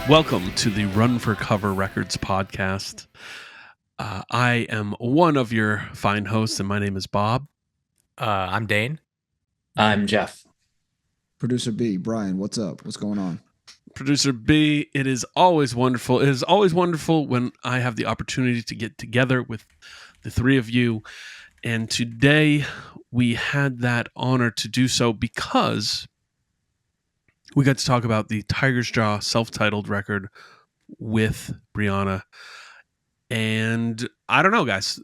Welcome to the Run for Cover Records podcast. I am one of your fine hosts, and my name is Bob. I'm Dane. I'm Jeff. Producer B, Brian, what's up? What's going on? Producer B, it is always wonderful. It is always wonderful when I have the opportunity to get together with the three of you. And today we had that honor to do so because we got to talk about the Tiger's Jaw self-titled record with Brianna. And I don't know, guys.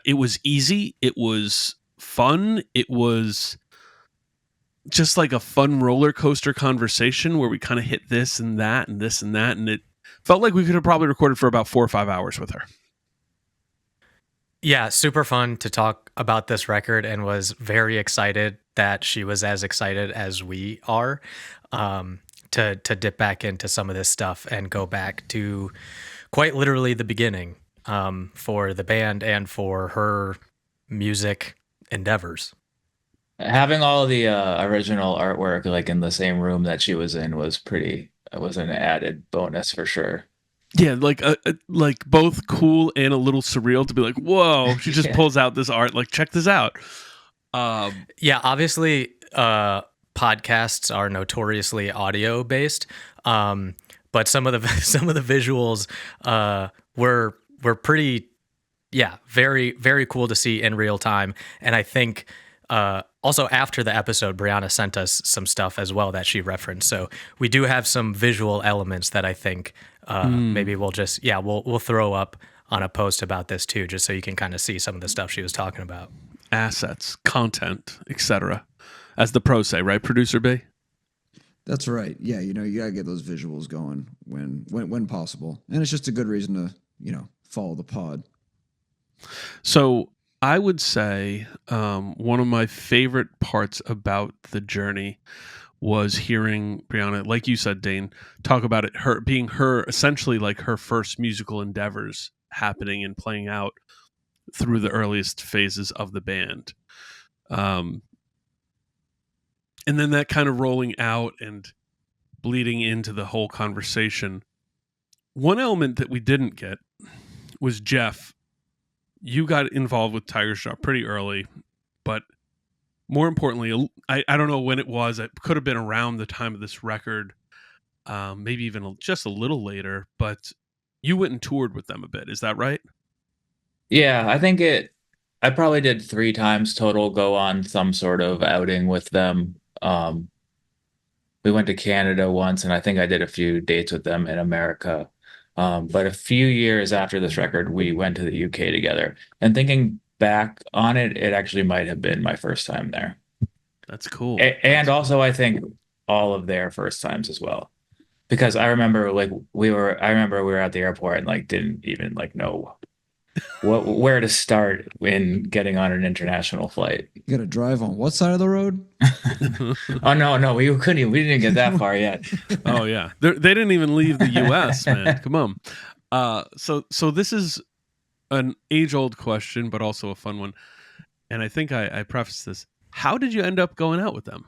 It was easy. It was fun. It was just like a fun roller coaster conversation where we kind of hit this and that and this and that. And it felt like we could have probably recorded for about 4 or 5 hours with her. Yeah, super fun to talk about this record, and was very excited that she was as excited as we are to dip back into some of this stuff and go back to quite literally the beginning for the band and for her music endeavors. Having all the original artwork like in the same room that she was in was an added bonus for sure. Yeah, like both cool and a little surreal to be like, whoa, she just pulls out this art. Like, check this out. Yeah, obviously, podcasts are notoriously audio based, but some of the visuals were pretty, very very cool to see in real time. And I think also after the episode, Brianna sent us some stuff as well that she referenced. So we do have some visual elements that I think maybe we'll just we'll throw up on a post about this too, just so you can kind of see some of the stuff she was talking about. Assets, content, etc. As the pros say, right, Producer B? That's right. Yeah, you gotta get those visuals going when possible, and it's just a good reason to follow the pod. So I would say one of my favorite parts about the journey was hearing Brianna, like you said, Dane, talk about it, her being essentially like her first musical endeavors happening and playing out through the earliest phases of the band. And then that kind of rolling out and bleeding into the whole conversation. One element that we didn't get was Jeff. You got involved with Tiger's Jaw pretty early, but more importantly, I don't know when it was. It could have been around the time of this record, maybe even just a little later, but you went and toured with them a bit. Is that right? Yeah, I probably did 3 times total go on some sort of outing with them. We went to Canada once, and I think I did a few dates with them in America. But a few years after this record, we went to the UK together. And thinking back on it, it actually might have been my first time there. That's cool. And also, I think all of their first times as well. Because I remember we were at the airport and like didn't even like know where to start in getting on an international flight. You gotta drive on what side of the road? Oh no, we didn't get that far yet. Oh yeah, they didn't even leave the U.S. man. Come on. So this is an age-old question, but also a fun one. And I think I prefaced this. How did you end up going out with them?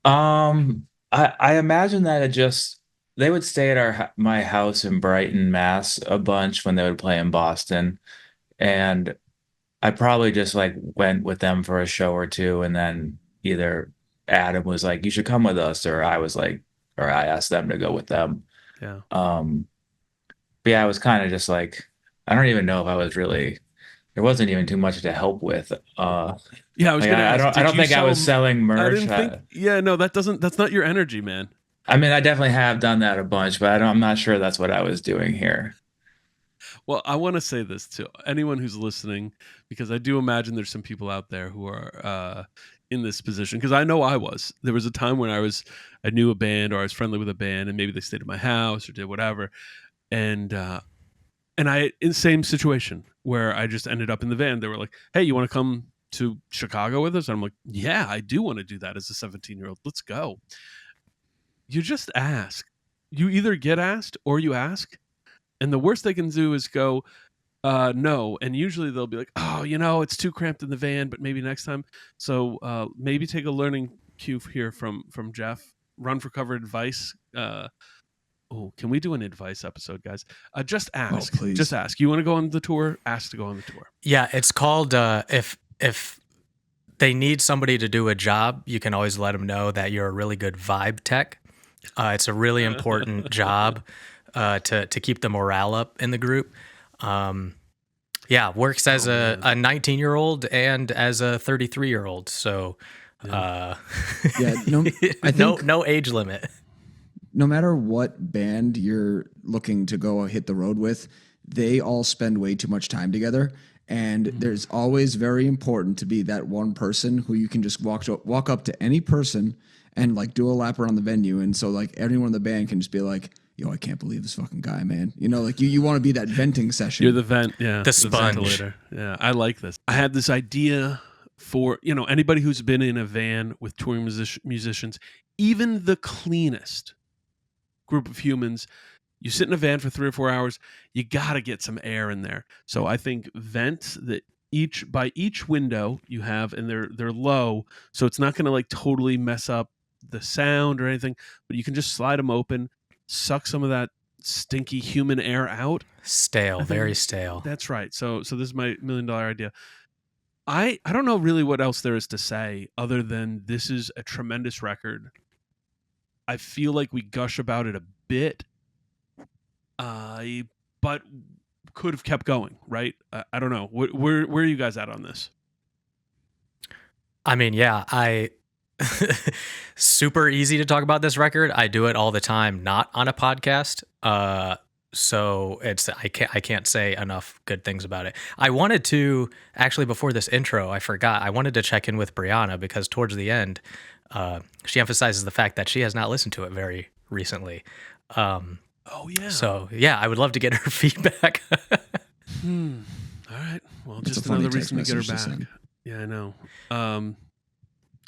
I imagine that they would stay at my house in Brighton, Mass, a bunch when they would play in Boston, and I probably just like went with them for a show or two, and then either Adam was like, "You should come with us," or I asked them to go with them. Yeah. But yeah, I was kind of just like, I don't even know if I was really. There wasn't even too much to help with. Yeah, I was gonna ask, I don't think I was selling merch. That's not your energy, man. I mean, I definitely have done that a bunch, but I'm not sure that's what I was doing here. Well, I want to say this to anyone who's listening, because I do imagine there's some people out there who are in this position, because I know I was. There was a time when I knew a band, or I was friendly with a band, and maybe they stayed at my house or did whatever, and I in the same situation where I just ended up in the van. They were like, "Hey, you want to come to Chicago with us?" And I'm like, "Yeah, I do want to do that as a 17-year-old. Let's go." You just ask. You either get asked or you ask. And the worst they can do is go, no. And usually they'll be like, "Oh, it's too cramped in the van, but maybe next time." So maybe take a learning cue here from Jeff. run for cover advice. Oh, can we do an advice episode, guys? Just ask. please. Just ask. You want to go on the tour? Ask to go on the tour. Yeah, it's called if they need somebody to do a job, you can always let them know that you're a really good vibe tech. It's a really important job to keep the morale up in the group. Works as a 19-year-old and as a 33-year-old. So, I think no age limit. No matter what band you're looking to go hit the road with, they all spend way too much time together. And there's always very important to be that one person who you can just walk up to any person and like do a lap around the venue. And so like everyone in the band can just be like, yo, I can't believe this fucking guy, man. You know, like you want to be that venting session. You're the vent, yeah. The sponge. Ventilator. Yeah, I like this. I had this idea for, anybody who's been in a van with touring musicians, even the cleanest group of humans, you sit in a van for 3 or 4 hours, you got to get some air in there. So I think vents that by each window you have, and they're low, so it's not going to like totally mess up the sound or anything, but you can just slide them open, suck some of that stinky human air out. Stale, very stale. That's right. So this is my $1 million idea. I don't know really what else there is to say other than this is a tremendous record. I feel like we gush about it a bit, but could have kept going, right? I don't know. Where are you guys at on this? I mean, I super easy to talk about this record. I do it all the time, not on a podcast. So I can't say enough good things about it. I wanted to actually, before this intro, I forgot. I wanted to check in with Brianna because towards the end, she emphasizes the fact that she has not listened to it very recently. Oh yeah. So I would love to get her feedback. All right. Well, It's just a funny another text reason to get her message to back. send. Yeah, I know.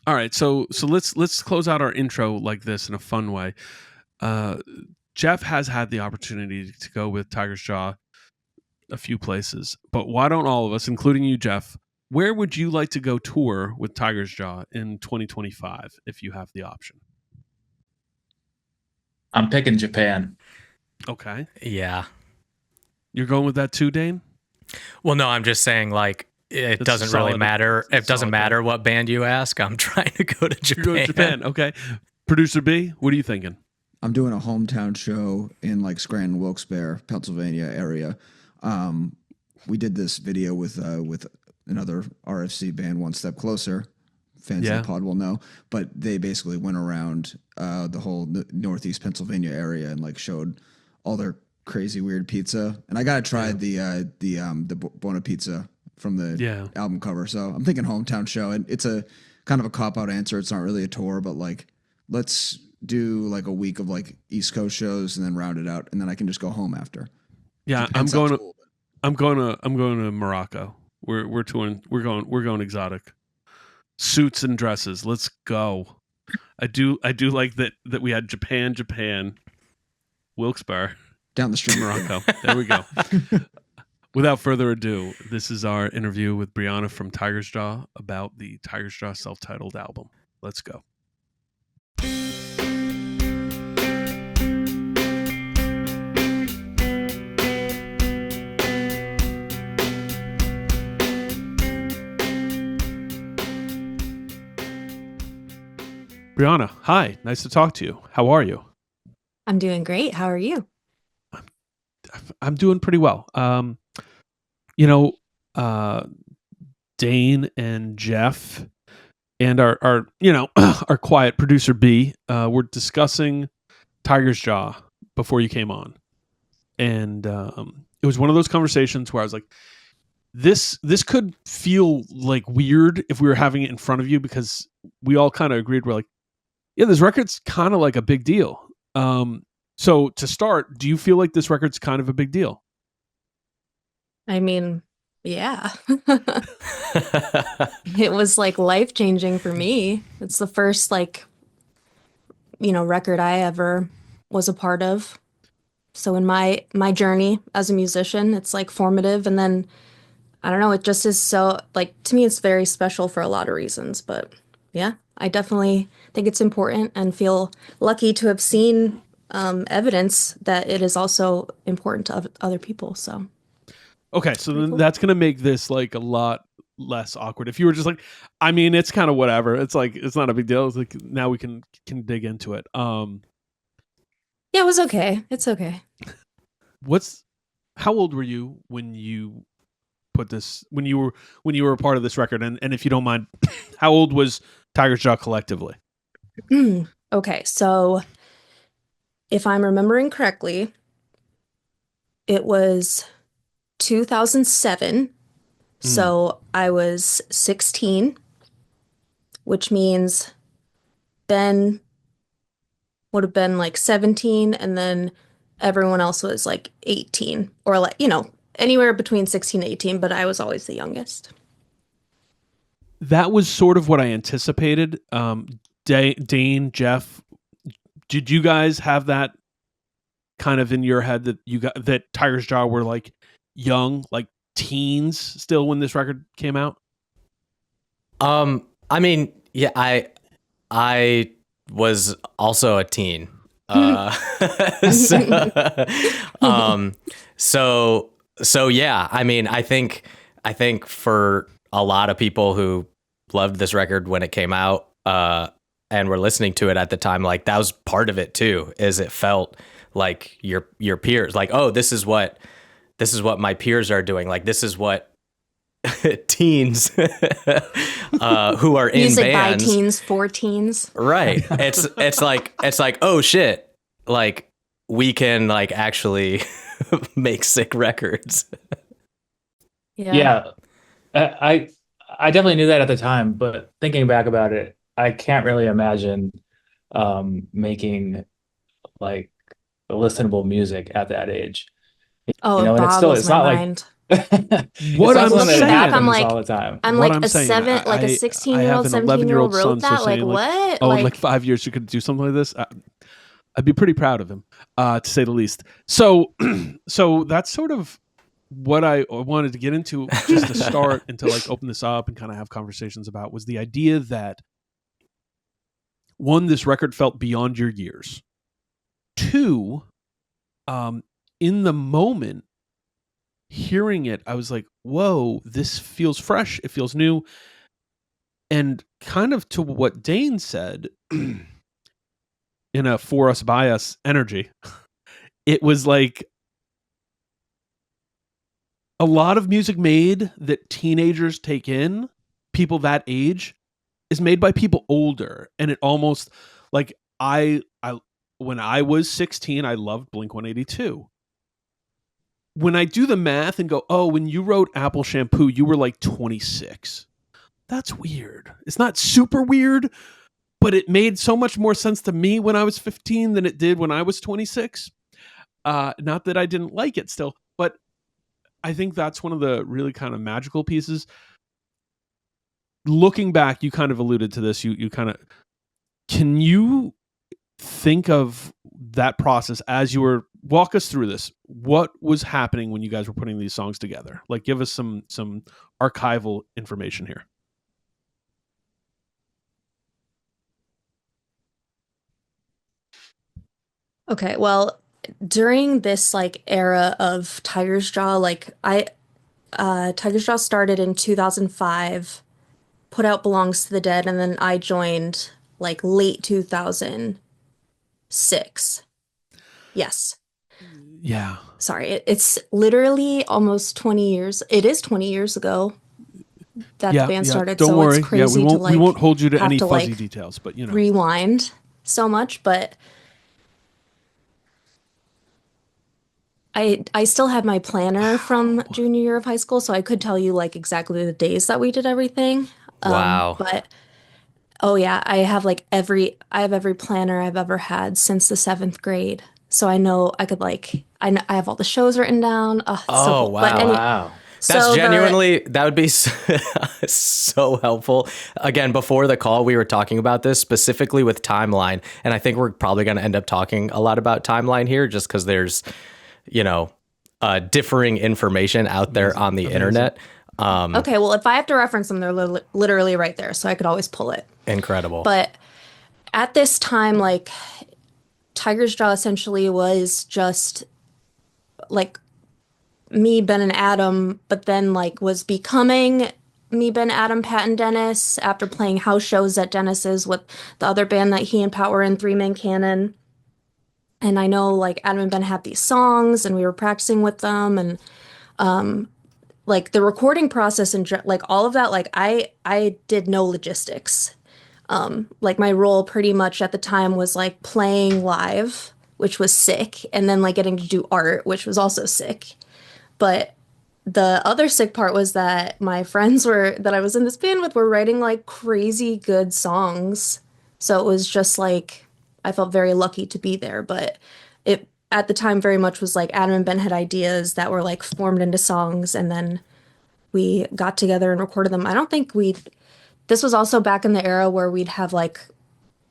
All right. So let's close out our intro like this in a fun way. Jeff has had the opportunity to go with Tiger's Jaw a few places, but why don't all of us, including you, Jeff, where would you like to go tour with Tiger's Jaw in 2025 if you have the option? I'm picking Japan. Okay. Yeah. You're going with that too, Dane? Well, no, I'm just saying, like, it That's doesn't really solid. matter. It doesn't Solid matter what band you ask. I'm trying to go to Japan. You're going to Japan. Okay. Producer B, what are you thinking? I'm doing a hometown show in like Scranton, Wilkes-Barre, Pennsylvania area. We did this video with another RFC band, One Step Closer. Fans of the pod will know, but they basically went around the whole Northeast Pennsylvania area and like showed all their crazy weird pizza. And I gotta try the Buona Pizza from the album cover. So I'm thinking hometown show, and it's a kind of a cop out answer. It's not really a tour, but like let's do like a week of like East Coast shows and then round it out, and then I can just go home after. Yeah, Japan sounds cool, but I'm going to Morocco. We're going exotic. Suits and dresses. Let's go. I do like that we had Japan, Wilkes-Barre, down the street. Morocco. There we go. Without further ado, this is our interview with Brianna from Tiger's Jaw about the Tiger's Jaw self-titled album. Let's go. Brianna, hi. Nice to talk to you. How are you? I'm doing great. How are you? I'm doing pretty well. Dane and Jeff and our our quiet producer B were discussing Tiger's Jaw before you came on, and it was one of those conversations where I was like, this could feel like weird if we were having it in front of you, because we all kind of agreed, we're like, yeah, this record's kind of like a big deal. So to start, do you feel like this record's kind of a big deal? I mean, yeah. It was like life-changing for me. It's the first record I ever was a part of. So in my journey as a musician, it's like formative, and then I don't know, it just is so, like, to me it's very special for a lot of reasons, but yeah, I definitely think it's important and feel lucky to have seen evidence that it is also important to other people. So Okay, so pretty then cool. that's gonna make this like a lot less awkward. If you were just like, I mean, it's kind of whatever. It's like it's not a big deal. It's like now we can dig into it. Yeah, it was okay. It's okay. How old were you when you put this when you were a part of this record? And if you don't mind, how old was Tiger's Jaw collectively? Okay, so if I'm remembering correctly, it was 2007. So I was 16, which means Ben would have been like 17, and then everyone else was like 18, or like, anywhere between 16 and 18, but I was always the youngest. That was sort of what I anticipated. Dane, Jeff, did you guys have that kind of in your head that that Tiger's Jaw were like young, like teens still when this record came out? I mean, yeah, I was also a teen. So yeah, I mean, I think for a lot of people who loved this record when it came out, and were listening to it at the time, like that was part of it too, is it felt like your peers, like, oh, this is what my peers are doing. Like, this is what teens who are in music bands, by teens for teens, right? It's like, oh shit, like we can like actually make sick records. Yeah. I definitely knew that at the time, but thinking back about it, I can't really imagine making like listenable music at that age. Oh, And it boggles it's my not mind. What I'm something that saying, happens like, all the time. I'm What like I'm a saying, like a I 16-year-old, have an 17-year-old 11-year-old son, wrote so that. Like, saying like, what? oh, in Like, like 5 years you could do something like this. I'd be pretty proud of him, to say the least. So, so that's sort of what I wanted to get into just to start and to like open this up and kind of have conversations about was the idea that one, this record felt beyond your years. Two, in the moment, hearing it, I was like, whoa, this feels fresh. It feels new. And kind of to what Dane said, in a for us, by us energy, it was like a lot of music made that teenagers take in, people that age, is made by people older. And it almost like I when I was 16, I loved Blink-182. When I do the math and go, oh, when you wrote Apple Shampoo, you were like 26. That's weird. It's not super weird, but it made so much more sense to me when I was 15 than it did when I was 26. Not that I didn't like it still, but I think that's one of the really kind of magical pieces. Looking back, you kind of alluded to this. You kind of, can you think of that process as you were, walk us through this? What was happening when you guys were putting these songs together? Like, give us some archival information here. okay, well, during this like era of Tiger's Jaw, like Tiger's Jaw started in 2005, put out Belongs to the Dead, and then I joined like late 2006. Yes. Yeah. Sorry, it's literally almost 20 years. It is 20 years ago that the band started, Don't so worry. it's crazy we won't, to like we won't hold you to have any to fuzzy like details, but you know. rewind so much, but I still have my planner from junior year of high school, so I could tell you like exactly the days that we did everything. Wow. But oh yeah, I have every planner I've ever had since the 7th grade. So I know I could like I have all the shows written down. Oh, it's so Oh, cool. wow. But Wow. That's so genuinely, that would be so helpful. Again, before the call, we were talking about this specifically with timeline. And I think we're probably going to end up talking a lot about timeline here just because there's, differing information out there on the internet. Okay, well, if I have to reference them, they're literally right there, so I could always pull it. Incredible. But at this time, like, Tiger's Jaw essentially was just like me, Ben, and Adam, but then like was becoming me, Ben, Adam, Pat, and Dennis after playing house shows at Dennis's with the other band that he and Pat were in, Three Man Cannon. And I know like Adam and Ben had these songs and we were practicing with them, and like the recording process and like all of that, like I did no logistics. Like my role pretty much at the time was like playing live, which was sick, and then like getting to do art, which was also sick. But the other sick part was that my friends that I was in this band with were writing like crazy good songs. So it was just like I felt very lucky to be there, but it at the time very much was like Adam and Ben had ideas that were like formed into songs, and then we got together and recorded them. I don't think this was also back in the era where we'd have like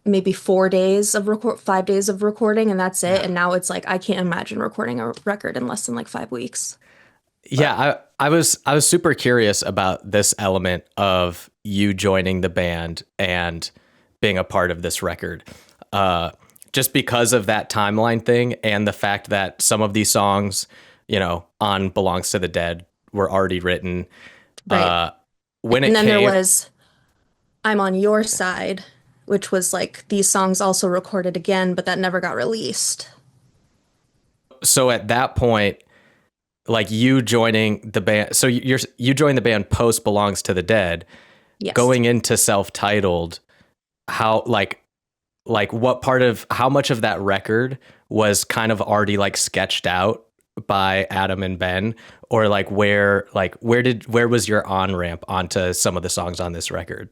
maybe 5 days of recording, and that's it. And now it's like I can't imagine recording a record in less than like 5 weeks. Yeah, I was super curious about this element of you joining the band and being a part of this record. Just because of that timeline thing and the fact that some of these songs, on Belongs to the Dead were already written. Right. There was I'm on Your Side, which was like these songs also recorded again, but that never got released. So at that point, like you joining the band, so you joined the band post Belongs to the Dead. Yes. Going into self-titled, how how much of that record was kind of already like sketched out by Adam and Ben, or like where was your on-ramp onto some of the songs on this record?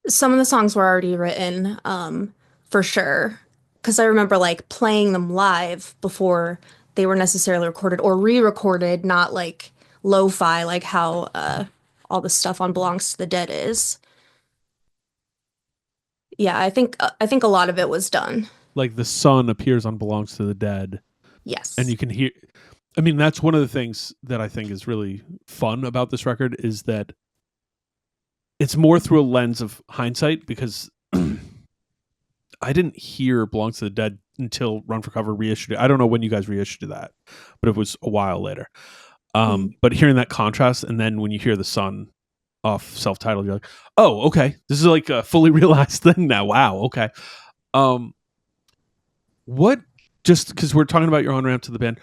Some of the songs were already written, for sure. Because I remember like playing them live before they were necessarily recorded or re-recorded, not like lo-fi, like how all the stuff on Belongs to the Dead is. Yeah, I think a lot of it was done. Like the sun appears on Belongs to the Dead. Yes. And you can hear, I mean, that's one of the things that I think is really fun about this record is that it's more through a lens of hindsight, because I didn't hear Belongs to the Dead until Run for Cover reissued it. I don't know when you guys reissued that, but it was a while later. But hearing that contrast, and then when you hear the sun off self-titled, you're like, oh, okay, this is like a fully realized thing now. Wow, okay. What, just because we're talking about your on-ramp to the band,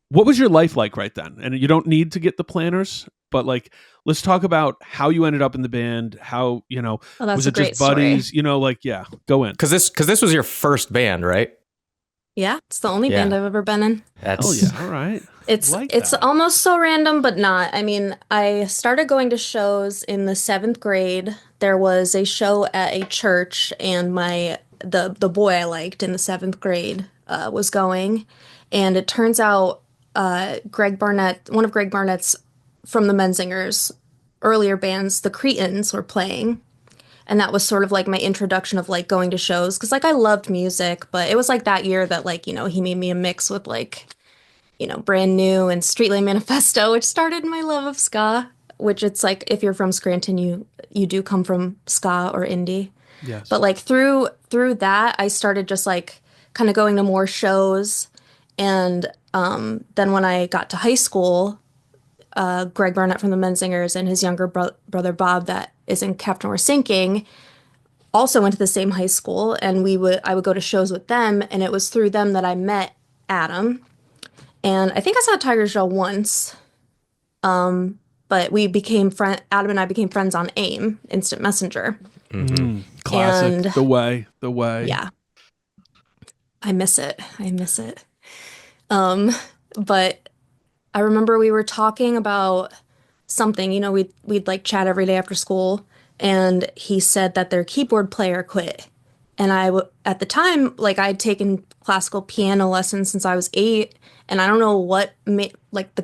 what was your life like right then? And you don't need to get the planners, but like, let's talk about how you ended up in the band. How, that's was a it great just buddies? story. Yeah, go in. Because this was your first band, right? Yeah, it's the only band I've ever been in. Oh yeah, all right. It's almost so random, but not. I mean, I started going to shows in the 7th grade. There was a show at a church, and the boy I liked in the 7th grade was going, and it turns out Greg Barnett, one of Greg Barnett's from the Menzingers' earlier bands, the Cretans, were playing. And that was sort of like my introduction of like going to shows. Cause like I loved music, but it was like that year that like, he made me a mix with like, Brand New and Streetlight Manifesto, which started my love of ska, which it's like, if you're from Scranton, you do come from ska or indie. Yes. But like through that, I started just like kind of going to more shows. And then when I got to high school, Greg Barnett from the Menzingers and his younger brother Bob, that is in Captain We're Sinking, also went to the same high school, and I would go to shows with them, and it was through them that I met Adam. And I think I saw Tiger's Jaw once, but we became Adam and I became friends on AIM, Instant Messenger. Mm-hmm. Classic. And the way. Yeah. I miss it. But I remember we were talking about something, we'd like chat every day after school, and he said that their keyboard player quit. And at the time, like I'd taken classical piano lessons since I was 8, and I don't know what made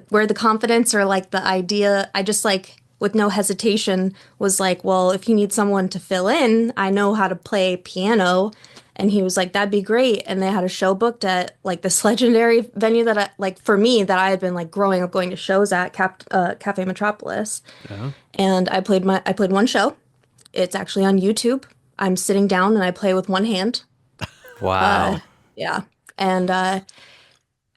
where the confidence or like the idea, I just like with no hesitation was like, well, if you need someone to fill in, I know how to play piano. And he was like, that'd be great. And they had a show booked at like this legendary venue that I, like for me, that I had been like growing up going to shows at Cafe Metropolis. Yeah. And I played one show. It's actually on YouTube. I'm sitting down and I play with one hand. Wow. Yeah. And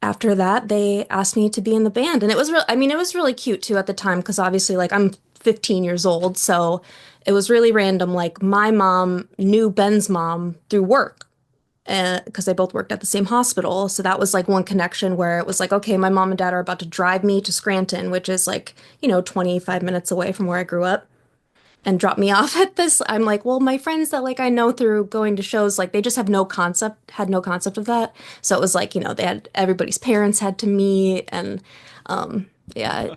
after that, they asked me to be in the band. And it was I mean, it was really cute too at the time because obviously like I'm 15 years old, so it was really random. Like my mom knew Ben's mom through work because they both worked at the same hospital. So that was like one connection where it was like, okay, my mom and dad are about to drive me to Scranton, which is like, 25 minutes away from where I grew up, and drop me off at this. I'm like, well, my friends that like I know through going to shows, like they just had no concept of that. So it was like, they had everybody's parents had to meet, and yeah,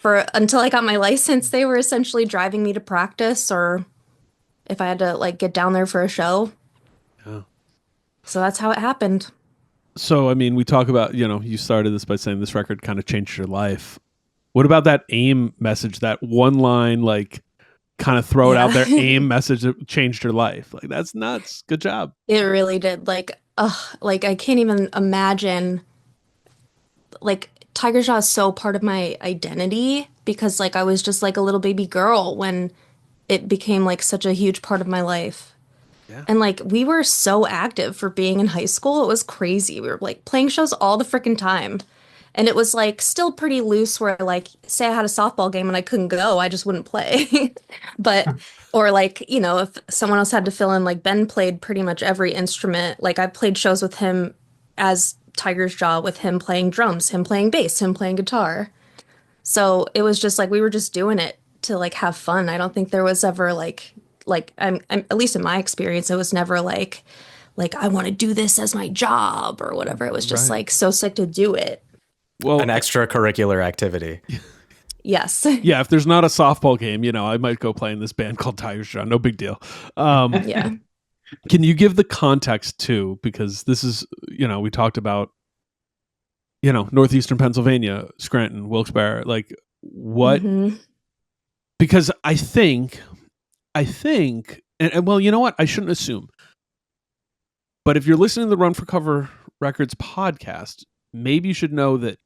for until I got my license, they were essentially driving me to practice, or if I had to like get down there for a show. Yeah. So that's how it happened. So, I mean, we talk about, you started this by saying this record kind of changed your life. What about that AIM message, that one line, like, kind of throw it out there, AIM message that changed your life? Like, that's nuts. Good job. It really did. Like I can't even imagine. Like Tiger Jaw is so part of my identity because like I was just like a little baby girl when it became like such a huge part of my life. Yeah. And like we were so active for being in high school. It was crazy. We were like playing shows all the freaking time. And it was like still pretty loose where like say I had a softball game and I couldn't go, I just wouldn't play. But or like, if someone else had to fill in, like Ben played pretty much every instrument. Like I played shows with him as Tiger's Jaw, with him playing drums, him playing bass, him playing guitar. So it was just like we were just doing it to like have fun. I don't think there was ever I'm at least in my experience, it was never like I want to do this as my job or whatever. It was just like so sick to do it. Well, an extracurricular activity. Yes. Yeah, if there's not a softball game, I might go play in this band called Tiger's Jaw. No big deal. Yeah. Can you give the context too? Because this is, we talked about, northeastern Pennsylvania, Scranton, Wilkes-Barre, like what? Mm-hmm. Because I think, and well, you know what? I shouldn't assume. But if you're listening to the Run for Cover Records podcast, maybe you should know that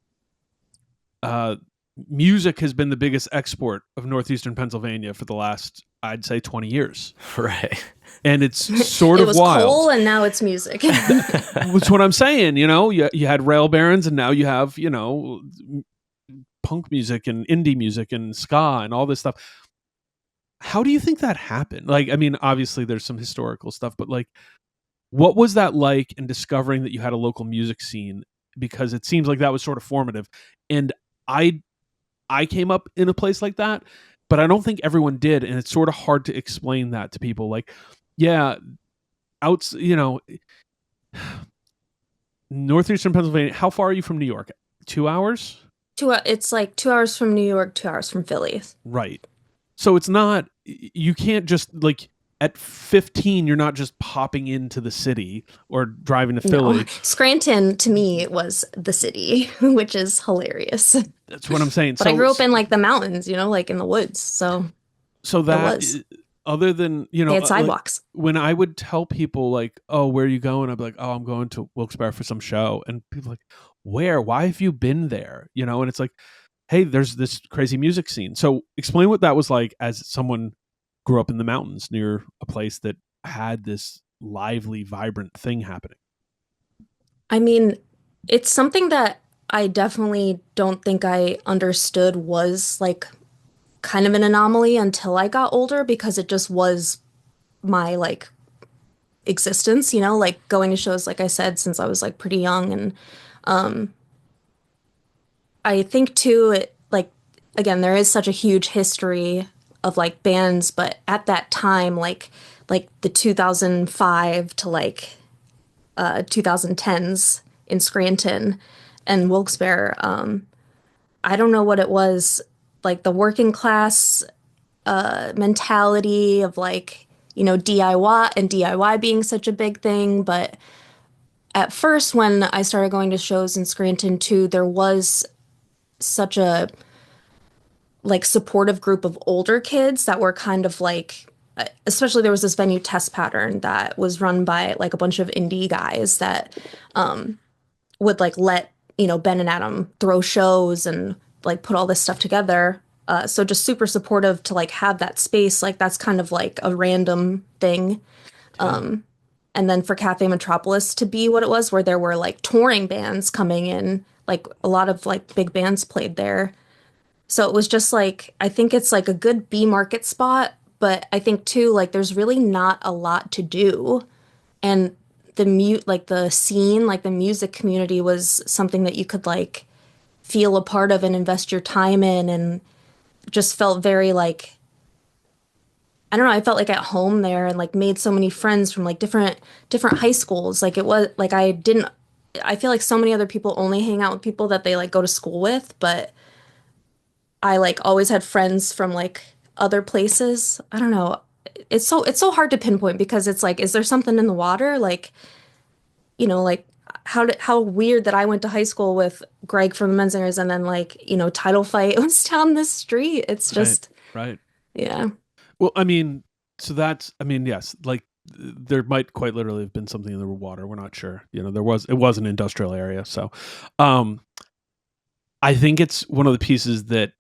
music has been the biggest export of northeastern Pennsylvania for the last, I'd say, 20 years. Right. And it's sort it of was wild. coal and now it's music. That's what I'm saying. You had rail barons and now you have, punk music and indie music and ska and all this stuff. How do you think that happened? Like, I mean, obviously there's some historical stuff, but like, what was that like in discovering that you had a local music scene? Because it seems like that was sort of formative. And I came up in a place like that, but I don't think everyone did. And it's sort of hard to explain that to people. Like, yeah, northeastern Pennsylvania. How far are you from New York? 2 hours? It's like 2 hours from New York, 2 hours from Philly. Right. So it's not, you can't just like, at 15, you're not just popping into the city or driving to Philly. No. Scranton, to me, was the city, which is hilarious. That's what I'm saying. But I grew up in like the mountains, like in the woods. So that, other than, they had sidewalks. Like, when I would tell people like, oh, where are you going? I'd be like, oh, I'm going to Wilkes-Barre for some show. And people are like, where? Why have you been there? And it's like, hey, there's this crazy music scene. So explain what that was like as someone grew up in the mountains near a place that had this lively, vibrant thing happening. I mean, it's something that I definitely don't think I understood was like kind of an anomaly until I got older, because it just was my like existence, like going to shows, like I said, since I was like pretty young. And I think too, it like, again, there is such a huge history of like bands, but at that time, like the 2005 to like 2010s in Scranton and Wilkes-Barre, I don't know what it was, like the working class mentality of like, DIY and DIY being such a big thing. But at first, when I started going to shows in Scranton too, there was such a like supportive group of older kids that were kind of like especially there was this venue Test Pattern that was run by like a bunch of indie guys that would like let, Ben and Adam throw shows and like put all this stuff together. So just super supportive to like have that space. Like that's kind of like a random thing. And then for Cafe Metropolis to be what it was, where there were like touring bands coming in, like a lot of like big bands played there. So it was just like, I think it's like a good B market spot, but I think too, like there's really not a lot to do. And like the scene, like the music community was something that you could like feel a part of and invest your time in, and just felt very like, I don't know, I felt like at home there, and like made so many friends from like different high schools. Like it was like I feel like so many other people only hang out with people that they like go to school with, but I like always had friends from like other places. I don't know. It's so hard to pinpoint because it's like, is there something in the water? Like, like how weird that I went to high school with Greg from the Menzingers, and then like, Title Fight was down the street. It's just right. Yeah. Well, I mean, yes, like there might quite literally have been something in the water. We're not sure. It was an industrial area. So, I think it's one of the pieces that,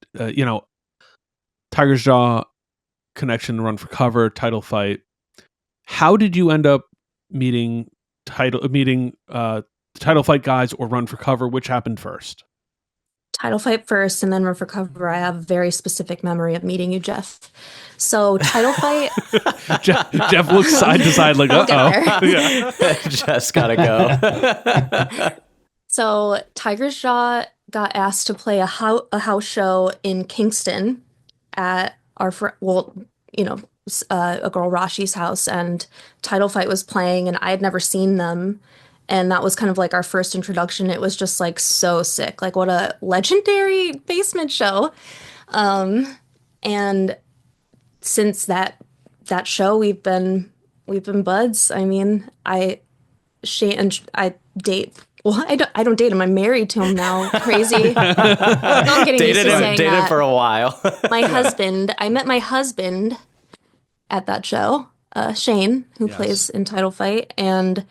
Tiger's Jaw, Connection, Run for Cover, Title Fight. How did you end up meeting Title Fight guys or Run for Cover? Which happened first? Title Fight first, and then Run for Cover. I have a very specific memory of meeting you, Jeff. So Title Fight. Jeff looks side to side like, uh-oh. Yeah. Jeff's gotta go. So Tiger's Jaw got asked to play a house show in Kingston at a girl Rashi's house, and Title Fight was playing, and I had never seen them. And that was kind of like our first introduction. It was just like so sick. Like what a legendary basement show. And since that show, we've been buds. I mean, I date. Well, I don't date him. I'm married to him now. Crazy. I'm getting used to saying dated that. for a while. I met my husband at that show, Shane, who plays in Title Fight, and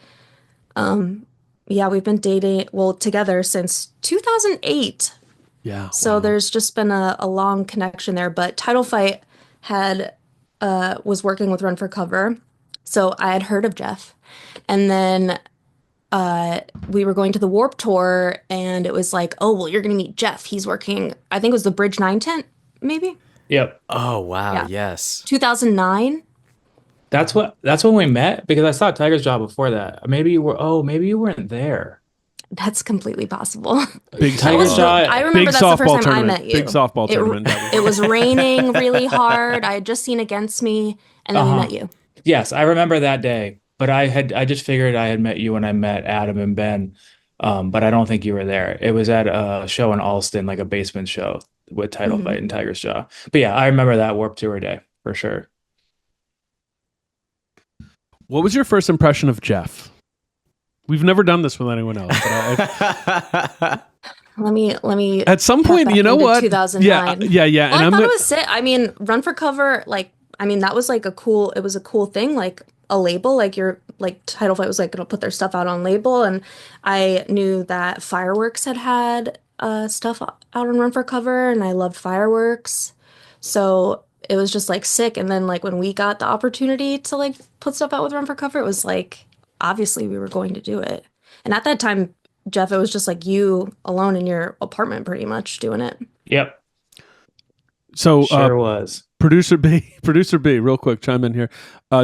we've been dating together since 2008. Yeah. So wow. there's just been a long connection there. But Title Fight was working with Run for Cover, so I had heard of Jeff, and then we were going to the Warp Tour, and it was like, oh well, you're gonna meet Jeff. He's working. I think it was the Bridge 9 tent, maybe. Yep. Oh wow. Yeah. Yes. 2009. That's when we met, because I saw Tiger's Jaw before that. Maybe you weren't there. That's completely possible. Big Tiger's Jaw. I remember that's the first time I met you. Big softball tournament. It was raining really hard. I had just seen Against Me, and then we met you. Yes, I remember that day. But I just figured I had met you when I met Adam and Ben. But I don't think you were there. It was at a show in Alston, like a basement show with Title Fight and Tiger's Jaw. But yeah, I remember that Warped Tour day for sure. What was your first impression of Jeff? We've never done this with anyone else. But let me. At some point, you know what? 2009. Yeah. Well, I thought it was sick. I mean, Run for Cover. Like, I mean, that was like it was a cool thing. Like a label. Like Title Fight was like going to put their stuff out on label, and I knew that Fireworks had stuff out on Run for Cover, and I loved Fireworks, so it was just like sick. And then like when we got the opportunity to like put stuff out with Run for Cover, it was like obviously we were going to do it. And at that time, Jeff, it was just like you alone in your apartment pretty much doing it. Yep. So sure was. Producer B, real quick, chime in here.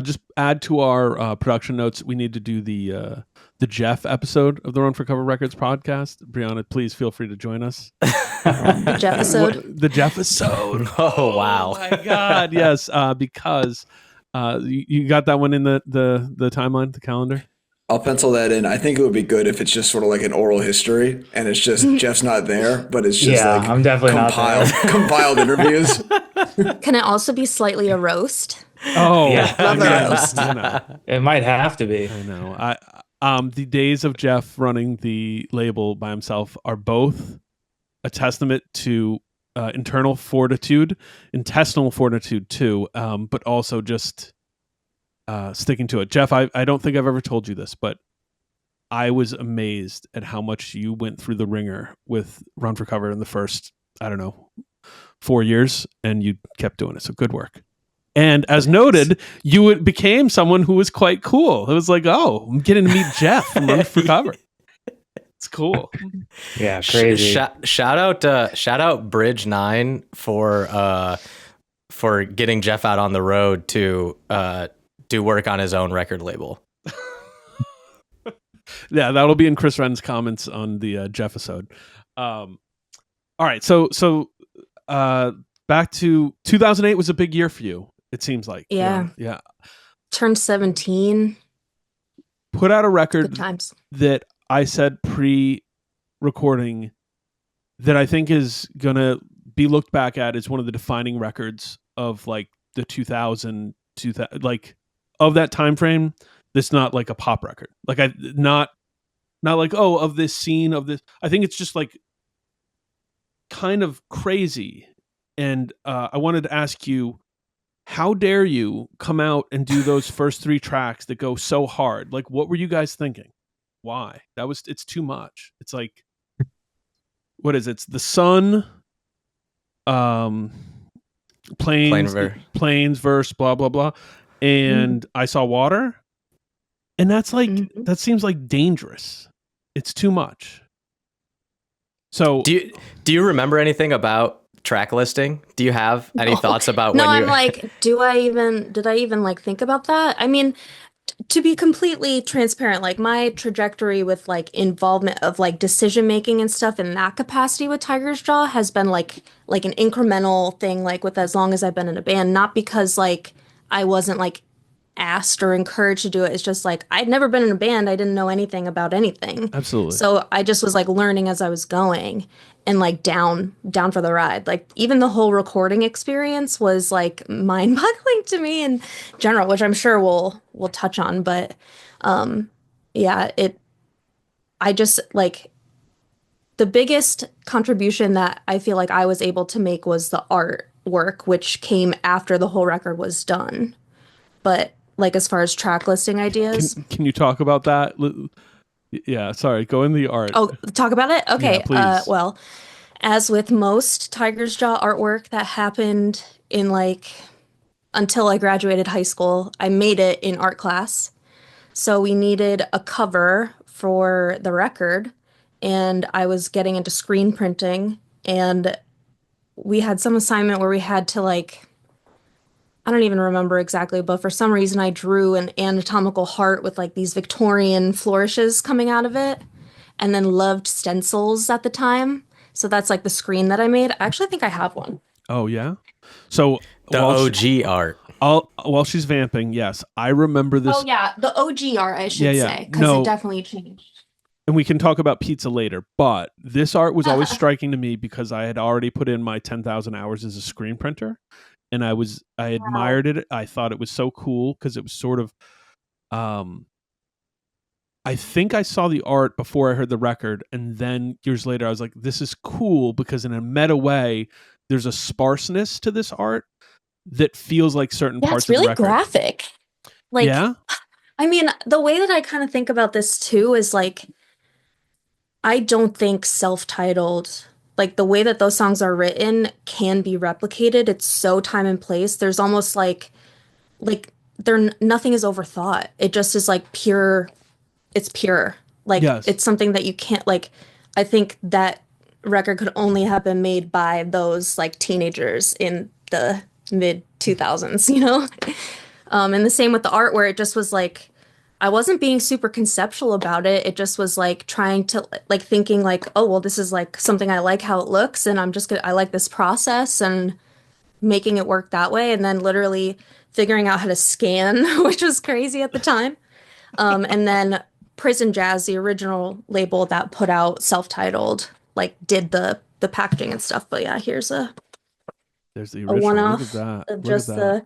Just add to our production notes. We need to do the Jeff episode of the Run for Cover Records podcast. Brianna, please feel free to join us. The Jeff episode. The Jeff episode. Oh wow! Oh my God, yes. Because you got that one in the timeline, the calendar. I'll pencil that in. I think it would be good if it's just sort of like an oral history, and it's just Jeff's not there, but it's just like I'm definitely compiled interviews. Can it also be slightly a roast? Oh, yeah. Love a roast. You know. It might have to be. I know. The days of Jeff running the label by himself are both a testament to internal fortitude, intestinal fortitude too, but also just sticking to it. Jeff, I don't think I've ever told you this, but I was amazed at how much you went through the ringer with Run for Cover in the first, 4 years, and you kept doing it. So good work. And as noted, you became someone who was quite cool. It was like, oh, I'm getting to meet Jeff from Run for Cover. It's cool. Yeah, crazy. Shout out Bridge 9 for getting Jeff out on the road to do work on his own record label. Yeah, that'll be in Chris Wren's comments on the Jeff episode. All right, so back to 2008 was a big year for you. It seems like. Yeah. Turned 17. Put out a record Good times. that I said pre-recording that I think is going to be looked back at as one of the defining records of like the 2000 like of that time frame. That's not like a pop record. Like not like, oh, of this scene of this. I think it's just like kind of crazy. And I wanted to ask you, how dare you come out and do those first 3 tracks that go so hard? Like, what were you guys thinking? Why? It's too much. It's like, what is it? It's the sun, planes verse, blah, blah, blah. And I Saw Water. And that's like, that seems like dangerous. It's too much. So do you remember anything about track listing? Do you have any thoughts about when I'm like, did I even like think about that? I mean, to be completely transparent, like my trajectory with like involvement of like decision making and stuff in that capacity with Tiger's Jaw has been like an incremental thing, like with as long as I've been in a band, not because like I wasn't like asked or encouraged to do it. It's just like I'd never been in a band. I didn't know anything about anything. Absolutely. So I just was like learning as I was going and like down for the ride. Like even the whole recording experience was like mind-boggling to me in general, which I'm sure we'll touch on. But I just like the biggest contribution that I feel like I was able to make was the artwork, which came after the whole record was done. But like as far as track listing ideas, can you talk about that? Yeah, sorry. Go in the art. Oh, talk about it. Okay. Yeah, please. Well, as with most Tiger's Jaw artwork that happened in like until I graduated high school, I made it in art class. So we needed a cover for the record, and I was getting into screen printing, and we had some assignment where we had to like, I don't even remember exactly, but for some reason I drew an anatomical heart with like these Victorian flourishes coming out of it, and then loved stencils at the time. So that's like the screen that I made. I actually think I have one. Oh, yeah? So the OG art. While she's vamping, yes, I remember this. Oh, yeah, the OG art, I should say, because it definitely changed. And we can talk about pizza later, but this art was always striking to me because I had already put in my 10,000 hours as a screen printer. And I admired it. I thought it was so cool because it was sort of, I think I saw the art before I heard the record. And then years later, I was like, this is cool because in a meta way, there's a sparseness to this art that feels like certain parts of the record. It's really graphic. Like, yeah? I mean, the way that I kind of think about this too is like, I don't think self-titled, like the way that those songs are written can be replicated. It's so time and place. There's almost like nothing is overthought. It just is like pure. It's pure. Like It's something that you can't like. I think that record could only have been made by those like teenagers in the mid 2000s, you know? And the same with the art where it just was like, I wasn't being super conceptual about it. It just was like trying to like thinking like, oh, well, this is like something I like how it looks. And I like this process and making it work that way. And then literally figuring out how to scan, which was crazy at the time. And then Prison Jazz, the original label that put out self-titled, like did the packaging and stuff. But yeah, there's the original. A one-off of just the.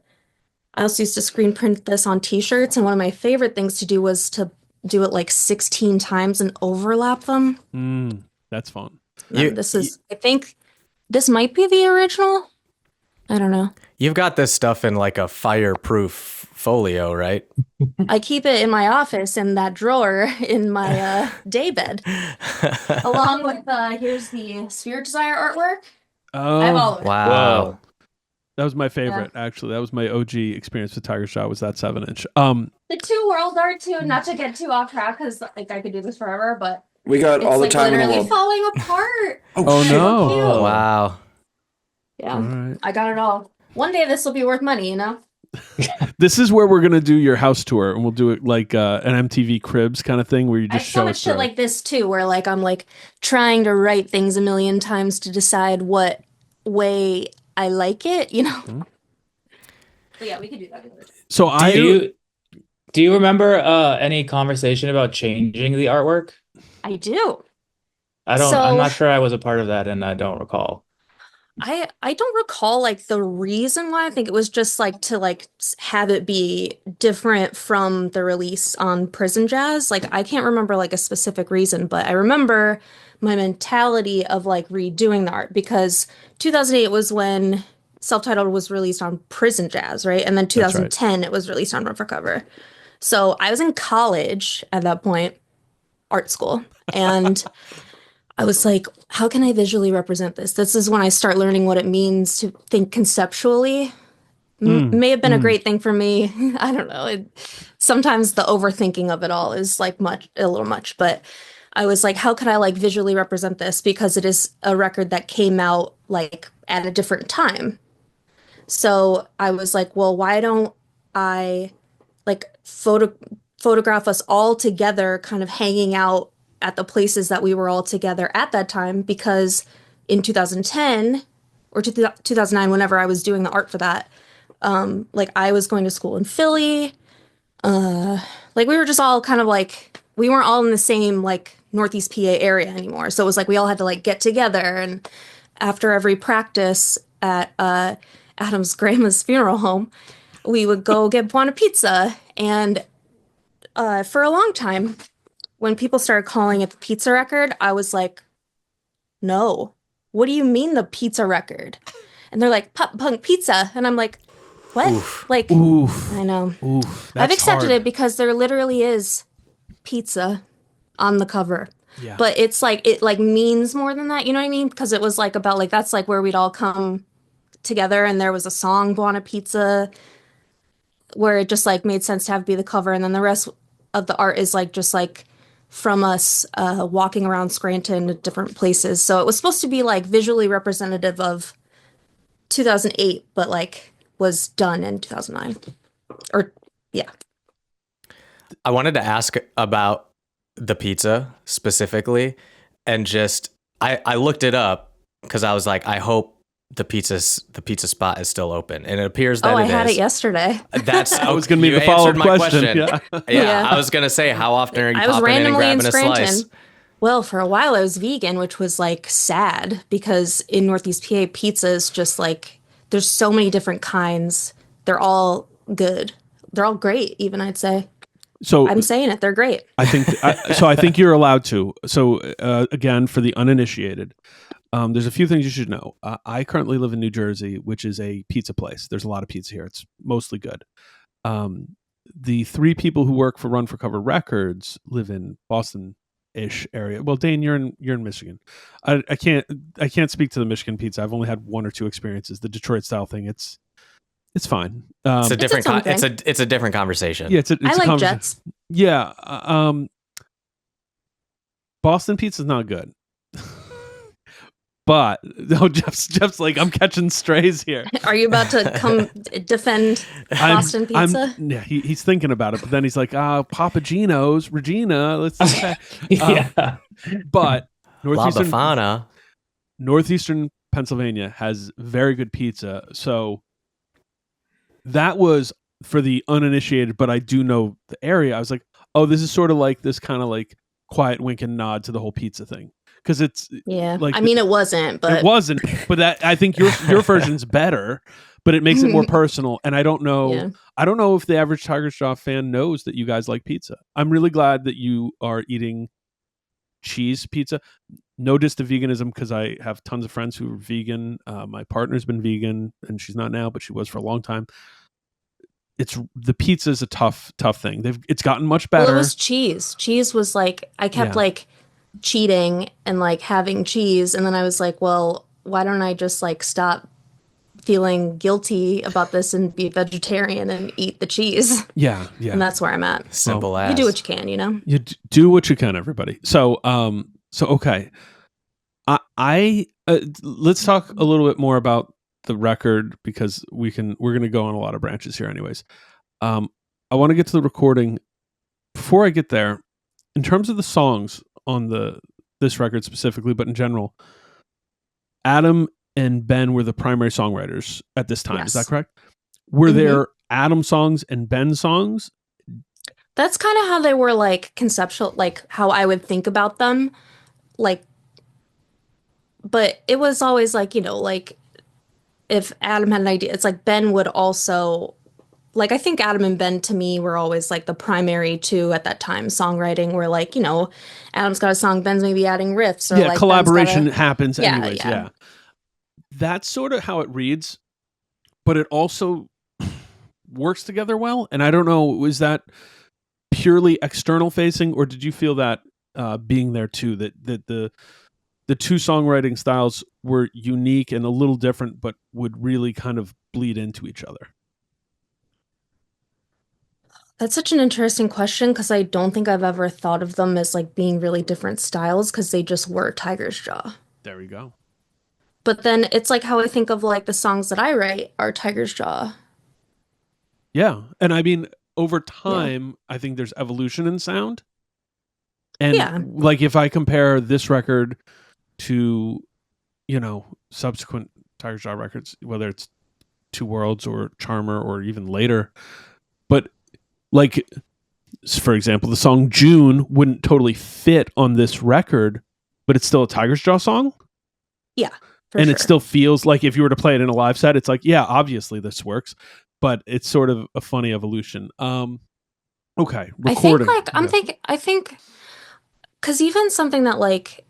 I also used to screen print this on t-shirts, and one of my favorite things to do was to do it like 16 times and overlap them. That's fun. I think this might be the original. I don't know. You've got this stuff in like a fireproof folio, right? I keep it in my office in that drawer in my daybed, along with here's the Sphere Desire artwork. I have all of it. Wow. Whoa. That was my favorite, actually. That was my OG experience with Tiger Shot, was that 7-inch. The two world art too, not to get too off track because like I could do this forever, but We got all the like time in the literally world. falling apart. Oh, So no. cute. Wow. Yeah, All right. I got it all. One day this will be worth money, you know? This is where we're going to do your house tour, and we'll do it like an MTV Cribs kind of thing where you I have just so show much us shit through. like this too, where like I'm like trying to write things a million times to decide what way I like it, you know? Mm-hmm. But yeah, we could do that. So Do you remember any conversation about changing the artwork? I do. I'm So- not sure I was a part of that, and I don't recall. I don't recall like the reason why. I think it was just like to like have it be different from the release on Prison Jazz. Like I can't remember like a specific reason, but I remember my mentality of like redoing the art because 2008 was when Self-Titled was released on Prison Jazz, right? And then 2010 it was released on Run for Cover. So I was in college at that point, art school, and I was like, how can I visually represent this? This is when I start learning what it means to think conceptually. May have been a great thing for me. I don't know. Sometimes the overthinking of it all is like a little much, but I was like, how could I like visually represent this? Because it is a record that came out like at a different time. So I was like, well, why don't I like photograph us all together kind of hanging out at the places that we were all together at that time, because in 2010 or 2009, whenever I was doing the art for that, like I was going to school in Philly. Like we were just all kind of like, we weren't all in the same like Northeast PA area anymore. So it was like we all had to like get together, and after every practice at Adam's grandma's funeral home, we would go get Buona Pizza. And for a long time, when people started calling it the pizza record, I was like, no, what do you mean the pizza record? And they're like, pop punk pizza. And I'm like, what? Oof. Like, Oof. I know. Oof. I've That's accepted hard. it because there literally is pizza on the cover. Yeah. But it's like, it like means more than that. You know what I mean? Because it was like about like, that's like where we'd all come together. And there was a song, Buona Pizza, where it just like made sense to have it be the cover. And then the rest of the art is like, just like, from us walking around Scranton at different places. So it was supposed to be like visually representative of 2008, but like was done in 2009. Or yeah. I wanted to ask about the pizza specifically, and just I looked it up because I was like, I hope the pizza spot is still open, and it appears that I it had is. it yesterday. That's That was going to be you the follow-up answered my question. Yeah. Yeah, I was gonna say, how often are you I was popping in and randomly in grabbing a Scranton. slice? Well, for a while I was vegan, which was like sad because in Northeast PA, pizza is just like, there's so many different kinds. They're all good. They're all great, even I'd say. So I'm saying it. They're great. I think you're allowed to. So again, for the uninitiated, there's a few things you should know. I currently live in New Jersey, which is a pizza place. There's a lot of pizza here. It's mostly good. The three people who work for Run for Cover Records live in Boston-ish area. Well, Dane, you're in Michigan. I can't speak to the Michigan pizza. I've only had one or two experiences. The Detroit style thing, it's fine. It's a It's different. its own thing. It's a different conversation. Yeah, it's I a like conversation. Jets. Yeah, Boston pizza's not good. But no, Jeff's like, I'm catching strays here. Are you about to come defend Boston pizza? Yeah, he's thinking about it, but then he's like, Papa Gino's, Regina, let's Yeah. but La Befana. Northeastern Pennsylvania has very good pizza. So that was for the uninitiated, but I do know the area. I was like, oh, this is sort of like this kind of like quiet wink and nod to the whole pizza thing. Because it's Yeah. like I mean, it wasn't, but it wasn't, but that I think your version's better, but it makes it more personal. And I don't know, Yeah. I don't know if the average Tiger Straw fan knows that you guys like pizza. I'm really glad that you are eating cheese pizza. No diss to veganism, because I have tons of friends who are vegan. My partner's been vegan, and she's not now, but she was for a long time. The pizza is a tough thing. It's gotten much better. Well, it was cheese. Cheese was like, I kept like cheating and like having cheese, and then I was like, well, why don't I just like stop feeling guilty about this and be vegetarian and eat the chease? Yeah. And that's where I'm at. Simple as. You do what you can, you know? You do what you can, everybody. So okay. I let's talk a little bit more about the record, because we're going to go on a lot of branches here anyways. I want to get to the recording. Before I get there, in terms of the songs on this record specifically, but in general, Adam and Ben were the primary songwriters at this time. Yes. Is that correct? Were there Adam songs and Ben songs? That's kind of how they were, like, conceptual, like how I would think about them. Like, but it was always like, you know, like if Adam had an idea, it's like Ben would also, like, I think Adam and Ben to me were always like the primary two at that time songwriting, where like, you know, Adam's got a song, Ben's maybe adding riffs, or like collaboration happens anyways. Yeah. Yeah. That's sort of how it reads, but it also works together well. And I don't know, was that purely external facing, or did you feel that being there too, that the two songwriting styles were unique and a little different, but would really kind of bleed into each other? That's such an interesting question, because I don't think I've ever thought of them as like being really different styles, because they just were Tiger's Jaw. There we go. But then it's like how I think of like the songs that I write are Tiger's Jaw. Yeah. And I mean, over time, I think there's evolution in sound. And like if I compare this record to, you know, subsequent Tiger's Jaw records, whether it's Two Worlds or Charmer or even later, but like, for example, the song June wouldn't totally fit on this record, but it's still a Tiger's Jaw song. Yeah. And it still feels like if you were to play it in a live set, it's like, yeah, obviously this works, but it's sort of a funny evolution. Okay. Recording. I think, because even something that like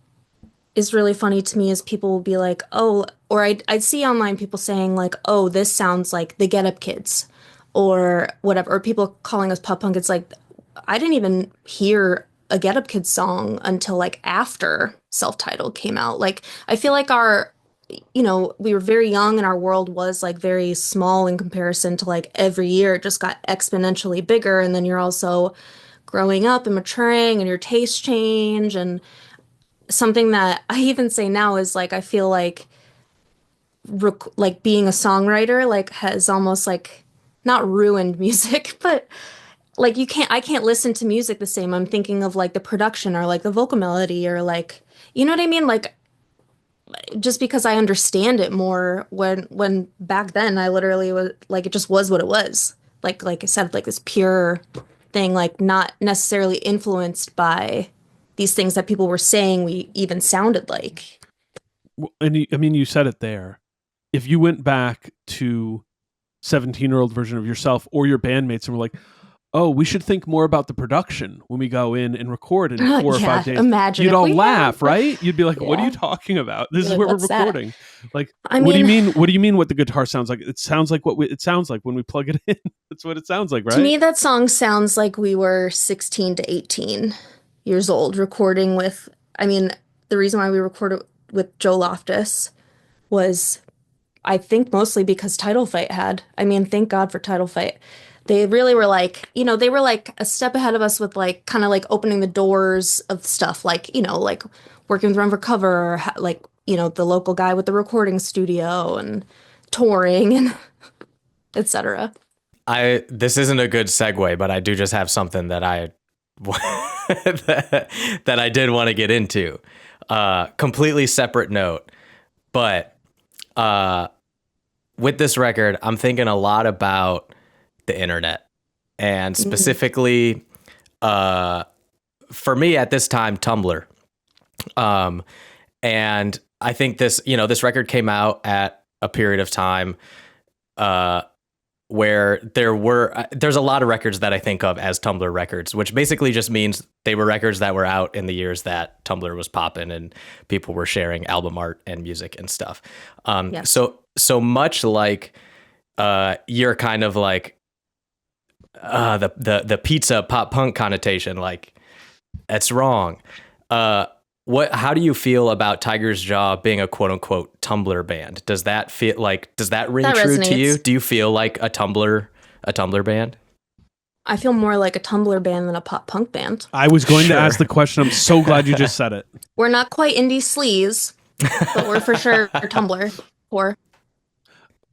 is really funny to me is people will be like, oh, or I'd see online people saying like, oh, this sounds like the Get Up Kids or whatever, or people calling us pop punk. It's like, I didn't even hear a Get Up Kids song until like after Self-Titled came out. Like, I feel like you know, we were very young and our world was like very small in comparison to like every year it just got exponentially bigger. And then you're also growing up and maturing and your tastes change. And something that I even say now is like, I feel like like being a songwriter like has almost like not ruined music, but like I can't listen to music the same. I'm thinking of like the production or like the vocal melody or like, you know what I mean? Like, just because I understand it more, when back then I literally was like, it just was what it was. Like I said, like this pure thing, like not necessarily influenced by these things that people were saying we even sounded like. And I mean, you said it there. If you went back to 17-year-old version of yourself or your bandmates and were like, oh, we should think more about the production when we go in and record in 4 or 5 days. Imagine you'd all laugh, right? You'd be like, what are you talking about? This is where we're recording. That? Like, what do you mean? What do you mean what the guitar sounds like? It sounds like it sounds like when we plug it in. That's what it sounds like, right? To me, that song sounds like we were 16 to 18 years old recording with, I mean, the reason why we recorded with Joe Loftus was, I think, mostly because Title Fight had. I mean, thank God for Title Fight. They really were like, you know, they were like a step ahead of us with like kind of like opening the doors of stuff, like, you know, like working with Run for Cover, or like, you know, the local guy with the recording studio and touring and etc. This isn't a good segue, but I do just have something that I that I did want to get into. Completely separate note, but with this record, I'm thinking a lot about the internet, and specifically for me at this time, Tumblr. And I think this record came out at a period of time where there's a lot of records that I think of as Tumblr records, which basically just means they were records that were out in the years that Tumblr was popping and people were sharing album art and music and stuff. So much like you're kind of like the pizza pop punk connotation, like that's wrong. How do you feel about Tiger's Jaw being a quote unquote Tumblr band? Does that ring true resonates. to you? Do you feel like a Tumblr band? I feel more like a Tumblr band than a pop punk band. I was going to ask the question. I'm so glad you just said it. We're not quite indie sleaze, but we're for sure Tumblr.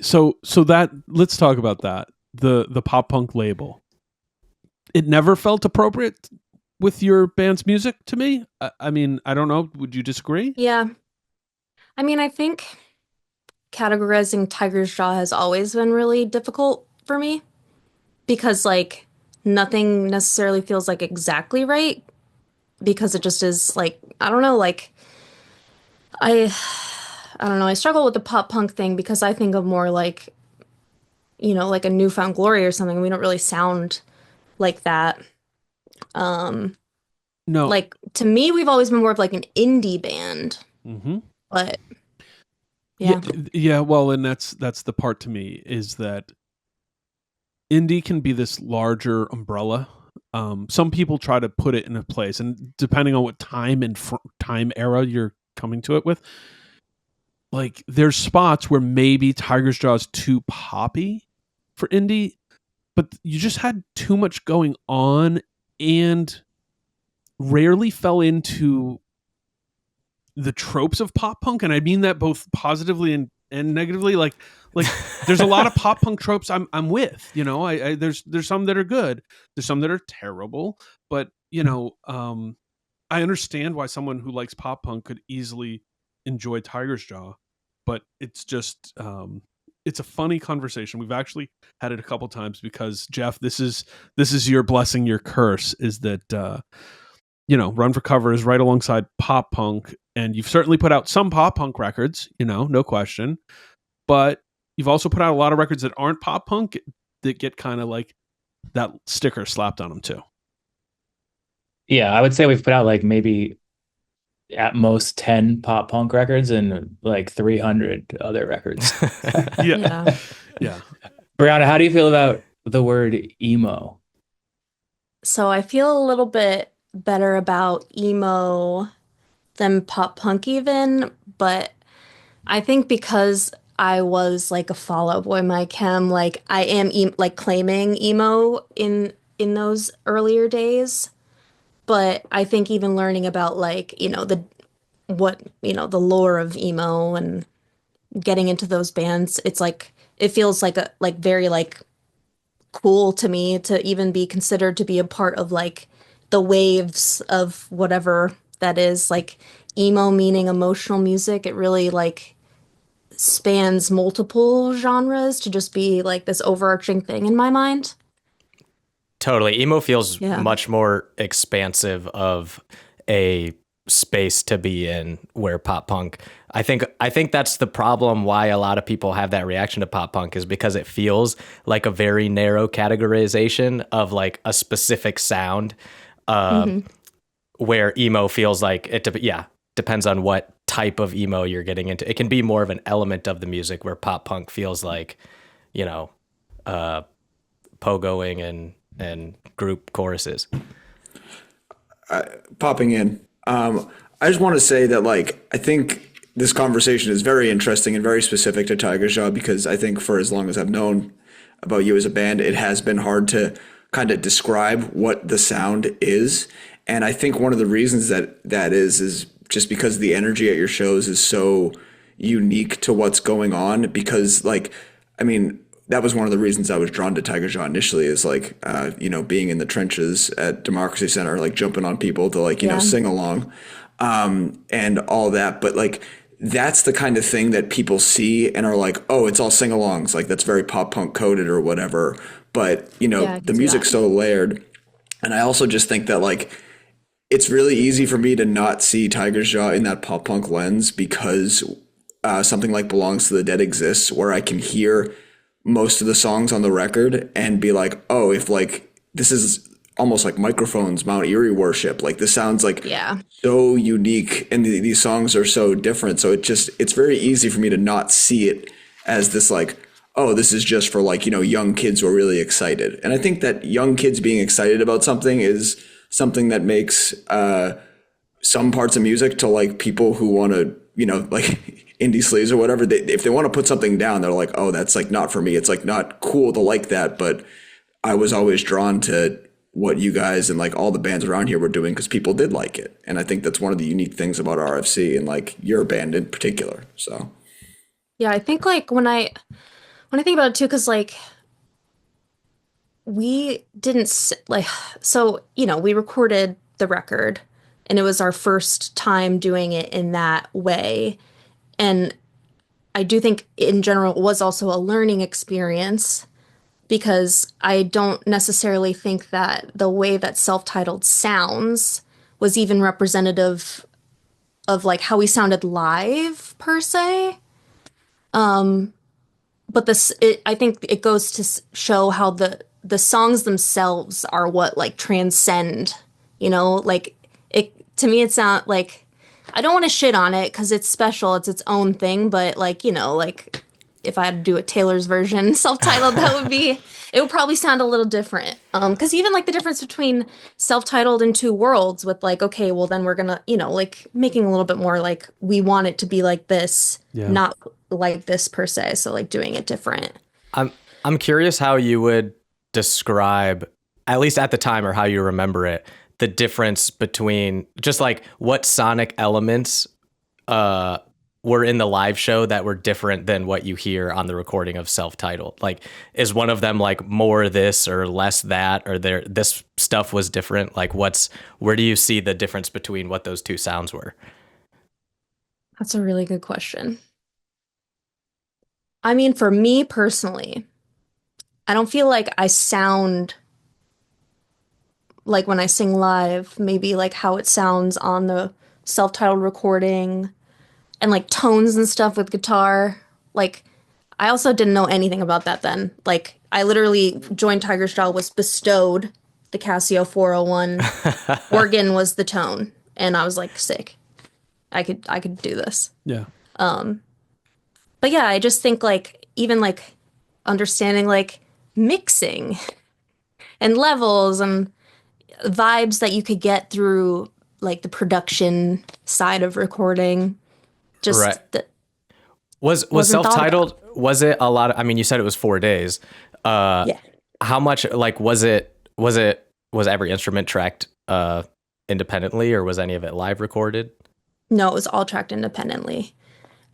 So that, let's talk about that. The pop punk label. It never felt appropriate with your band's music to me. I mean, I don't know. Would you disagree? Yeah. I mean, I think categorizing Tiger's Jaw has always been really difficult for me because like nothing necessarily feels like exactly right because it just is like, I don't know, like I don't know. I struggle with the pop punk thing because I think of more like, you know, like a Newfound Glory or something. We don't really sound like that. No. Like to me, we've always been more of like an indie band. Mm-hmm. But yeah. Well, and that's the part to me is that indie can be this larger umbrella. Some people try to put it in a place, and depending on what time and time era you're coming to it with, like there's spots where maybe Tiger's Jaw is too poppy for indie, but you just had too much going on and rarely fell into the tropes of pop punk, and I mean that both positively and negatively. Like there's a lot of pop punk tropes I'm with, you know. I there's some that are good, there's some that are terrible, but you know, I understand why someone who likes pop punk could easily enjoy Tiger's Jaw, but it's just it's a funny conversation. We've actually had it a couple times because Jeff, this is your blessing, your curse is that you know, Run for Cover is right alongside pop punk, and you've certainly put out some pop punk records, you know, no question, but you've also put out a lot of records that aren't pop punk that get kind of like that sticker slapped on them too. Yeah, I would say we've put out like maybe at most 10 pop punk records and like 300 other records. Yeah. Brianna, how do you feel about the word emo? So I feel a little bit better about emo than pop punk even, but I think because I was like a Fall Out Boy, My Chem, like I am like claiming emo in those earlier days. But I think even learning about like, you know, the lore of emo and getting into those bands, it's like it feels like a like very like cool to me to even be considered to be a part of like the waves of whatever that is, like emo meaning emotional music. It really like spans multiple genres to just be like this overarching thing in my mind. Totally. Emo feels much more expansive of a space to be in, where pop punk, I think that's the problem why a lot of people have that reaction to pop punk, is because it feels like a very narrow categorization of like a specific sound, where emo feels like it depends on what type of emo you're getting into. It can be more of an element of the music, where pop punk feels like, you know, pogoing and group choruses. Popping in. I just want to say that, like, I think this conversation is very interesting and very specific to Tiger's Jaw, because I think for as long as I've known about you as a band, it has been hard to kind of describe what the sound is. And I think one of the reasons that is just because the energy at your shows is so unique to what's going on. Because, like, I mean, that was one of the reasons I was drawn to Tiger Jaw initially, is like, you know, being in the trenches at Democracy Center, like jumping on people to like, you know, sing along, and all that. But like, that's the kind of thing that people see and are like, oh, it's all sing-alongs. Like, that's very pop punk coded or whatever. But, you know, the music's so layered. And I also just think that, like, it's really easy for me to not see Tiger's Jaw in that pop punk lens, because something like Belongs to the Dead exists, where I can hear most of the songs on the record and be like, oh, if like this is almost like Microphones, Mount Erie Worship, like this sounds like so unique, and these songs are so different. So it's very easy for me to not see it as this like, oh, this is just for like, young kids who are really excited. And I think that young kids being excited about something is something that makes some parts of music to like people who want to, like indie sleaze or whatever, if they want to put something down, they're like, oh, that's like not for me. It's like not cool to like that. But I was always drawn to what you guys and like all the bands around here were doing because people did like it. And I think that's one of the unique things about RFC and like your band in particular. So yeah, I think like when I think about it too, because like we didn't like, so we recorded the record and it was our first time doing it in that way. And I do think in general it was also a learning experience, because I don't necessarily think that the way that Self-Titled sounds was even representative of like how we sounded live per se. But I think it goes to show how the songs themselves are what like transcend, like it, to me, it's not like, I don't want to shit on it because it's special. It's its own thing. But like, like if I had to do a Taylor's version Self-Titled, it would probably sound a little different. Because even like the difference between Self-Titled and Two Worlds with like, okay, well then we're gonna, like making a little bit more like we want it to be like this, not like this per se. So like doing it different. I'm curious how you would describe, at least at the time or how you remember it, the difference between just like what sonic elements were in the live show that were different than what you hear on the recording of Self-Titled. Like, is one of them like more this or less that, or this stuff was different? Like where do you see the difference between what those two sounds were? That's a really good question. I mean, for me personally, I don't feel like I sound like when I sing live, maybe like how it sounds on the Self-Titled recording and like tones and stuff with guitar. Like, I also didn't know anything about that then. Like, I literally joined Tiger Straw, was bestowed the Casio 401. Organ was the tone. And I was like, sick. I could do this. Yeah. But yeah, I just think like even like understanding like mixing and levels and vibes that you could get through like the production side of recording. Just right. Was Self-Titled, was it a lot of, I mean, you said it was 4 days. Yeah. How much like was every instrument tracked independently, or was any of it live recorded? No, it was all tracked independently.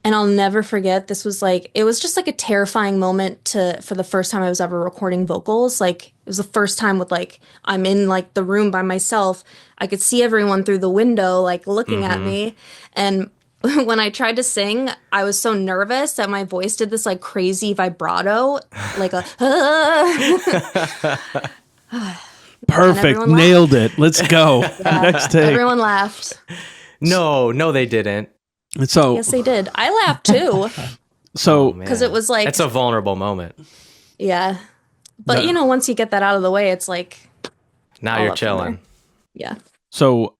And I'll never forget, this was like, it was just like a terrifying moment for the first time I was ever recording vocals. Like, it was the first time with like, I'm in like the room by myself. I could see everyone through the window, like looking at me. And when I tried to sing, I was so nervous that my voice did this like crazy vibrato, like a, perfect. Nailed it. Let's go. Yeah, next take. Everyone laughed. No, they didn't. So yes, they did. I laughed too. So because it was like, it's a vulnerable moment. Yeah, but once you get that out of the way, it's like now you're chilling. Yeah. So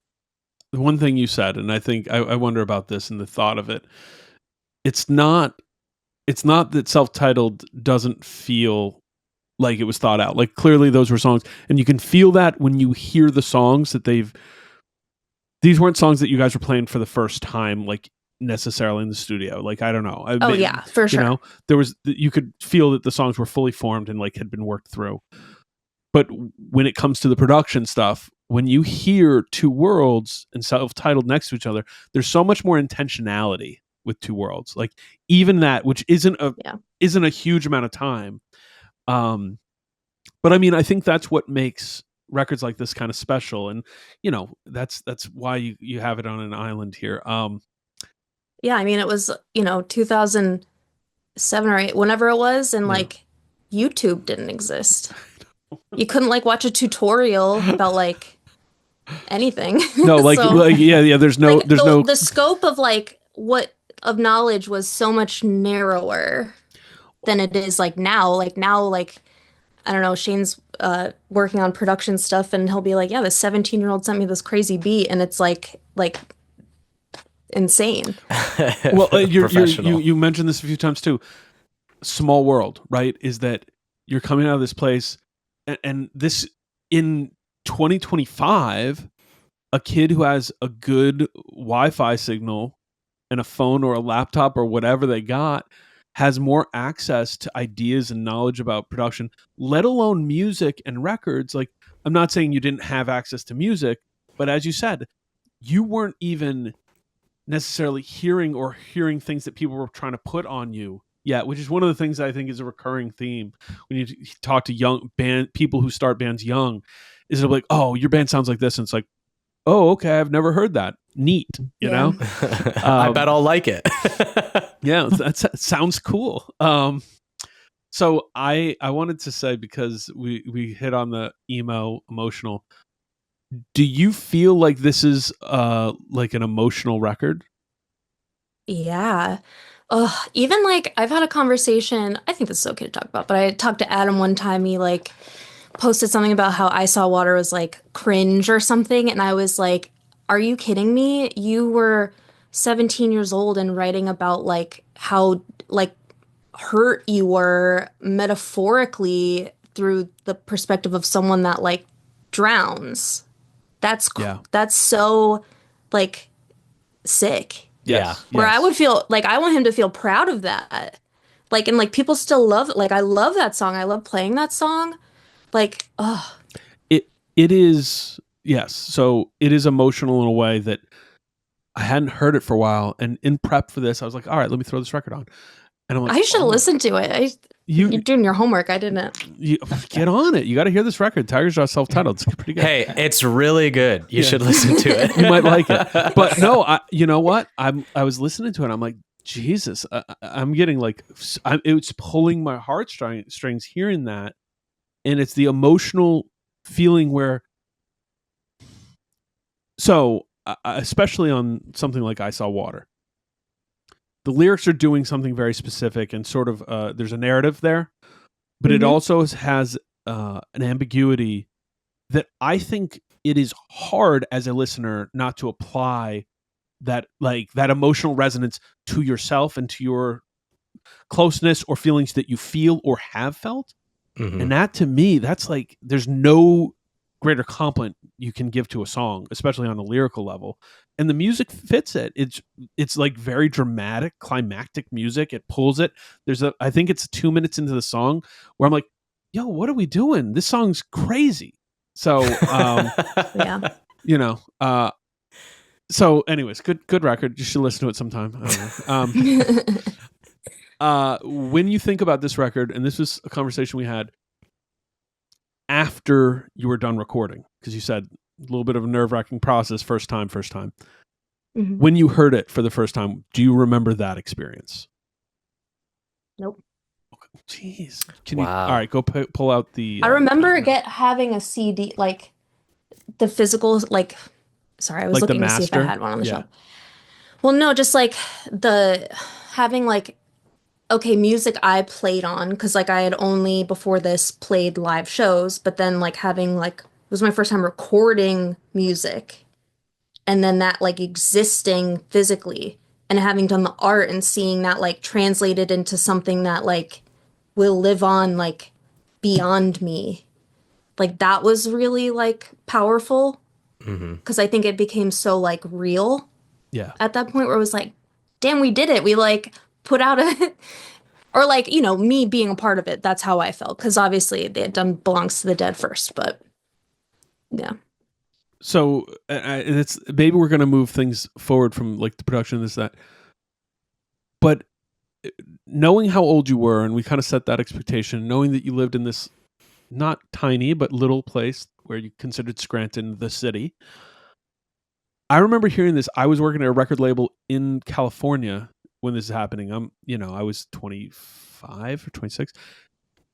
the one thing you said, and I think I wonder about this and the thought of it. It's not that Self-Titled doesn't feel like it was thought out. Like clearly those were songs, and you can feel that when you hear the songs that these weren't songs that you guys were playing for the first time, like necessarily in the studio. Like, I don't know. Yeah, for sure. You could feel that the songs were fully formed and like had been worked through. But when it comes to the production stuff, when you hear Two Worlds and Self-Titled next to each other, there's so much more intentionality with Two Worlds. Like even that, which isn't a huge amount of time. But I mean, I think that's what makes records like this kind of special, and that's why you have it on an island here. Yeah, I mean, it was 2007 or 8, whenever it was, and like YouTube didn't exist. You couldn't like watch a tutorial about like anything. No, like, there's no the scope of like what of knowledge was so much narrower. than it is like now. Like now, like I don't know, Shane's working on production stuff and he'll be like, yeah, this 17-year-old sent me this crazy beat and it's like insane. Well, you mentioned this a few times too. Small world, right? Is that you're coming out of this place and this in 2025, a kid who has a good Wi-Fi signal and a phone or a laptop or whatever they got has more access to ideas and knowledge about production, let alone music and records. Like, I'm not saying you didn't have access to music, but as you said, you weren't even necessarily hearing things that people were trying to put on you yet, which is one of the things that I think is a recurring theme when you talk to young people who start bands young, is they're like, oh, your band sounds like this. And it's like, oh, okay, I've never heard that. Neat, you know? I bet I'll like it. Yeah, that sounds cool. So I wanted to say, because we hit on the emo emotional, do you feel like this is like an emotional record? Yeah. Even like I've had a conversation, I think this is okay to talk about, but I talked to Adam one time. He like posted something about how I Saw Water was like cringe or something. And I was like, are you kidding me? You were 17 years old and writing about like how like hurt you were metaphorically through the perspective of someone that like drowns. That's so like sick. Yeah. Where I would feel like I want him to feel proud of that. Like, and like people still love it. Like, I love that song. I love playing that song. Like, oh. It is, yes. So it is emotional in a way that I hadn't heard it for a while. And in prep for this, I was like, all right, let me throw this record on. And I'm like, I should have listened to it. You're doing your homework. I didn't. You get on it. You got to hear this record. Tiger's Jaw self-titled. It's pretty good. Hey, it's really good. You should listen to it. You might like it. But no, you know what? I was listening to it. I'm like, Jesus, I'm getting like, it's pulling my heartstrings hearing that. And it's the emotional feeling where, so especially on something like I Saw Water, the lyrics are doing something very specific and sort of there's a narrative there, but it also has an ambiguity that I think it is hard as a listener not to apply that, like, that emotional resonance to yourself and to your closeness or feelings that you feel or have felt. And that, to me, that's like, there's no greater compliment you can give to a song, especially on a lyrical level. And the music fits it. It's like very dramatic, climactic music. It pulls it. I think it's 2 minutes into the song where I'm like, yo, what are we doing? This song's crazy. So, Yeah. you know, so anyways, good record. You should listen to it sometime. I don't know. When you think about this record, and this was a conversation we had after you were done recording, because you said a little bit of a nerve-wracking process, first time. When you heard it for the first time, do you remember that experience? Nope. Jeez. Can you? All right, go pull out the. I remember having a CD, like the physical, like. Sorry, I was like looking to see if I had one on the shelf. Well, no, just like having like. Okay, music I played on, because like I had only before this played live shows, but then like having like it was my first time recording music, and then that like existing physically and having done the art and seeing that like translated into something that like will live on like beyond me. Like that was really like powerful, because I think it became so like real. Yeah. At that point where it was like, damn, we did it. We like put out a, or like, you know, me being a part of it. That's how I felt. Because obviously they had done Belongs to the Dead first, but yeah. So it's maybe we're going to move things forward from like the production of this, that. But knowing how old you were, and we kind of set that expectation, knowing that you lived in this not tiny, but little place where you considered Scranton the city. I remember hearing this. I was working at a record label in California when this is happening. I was 25 or 26.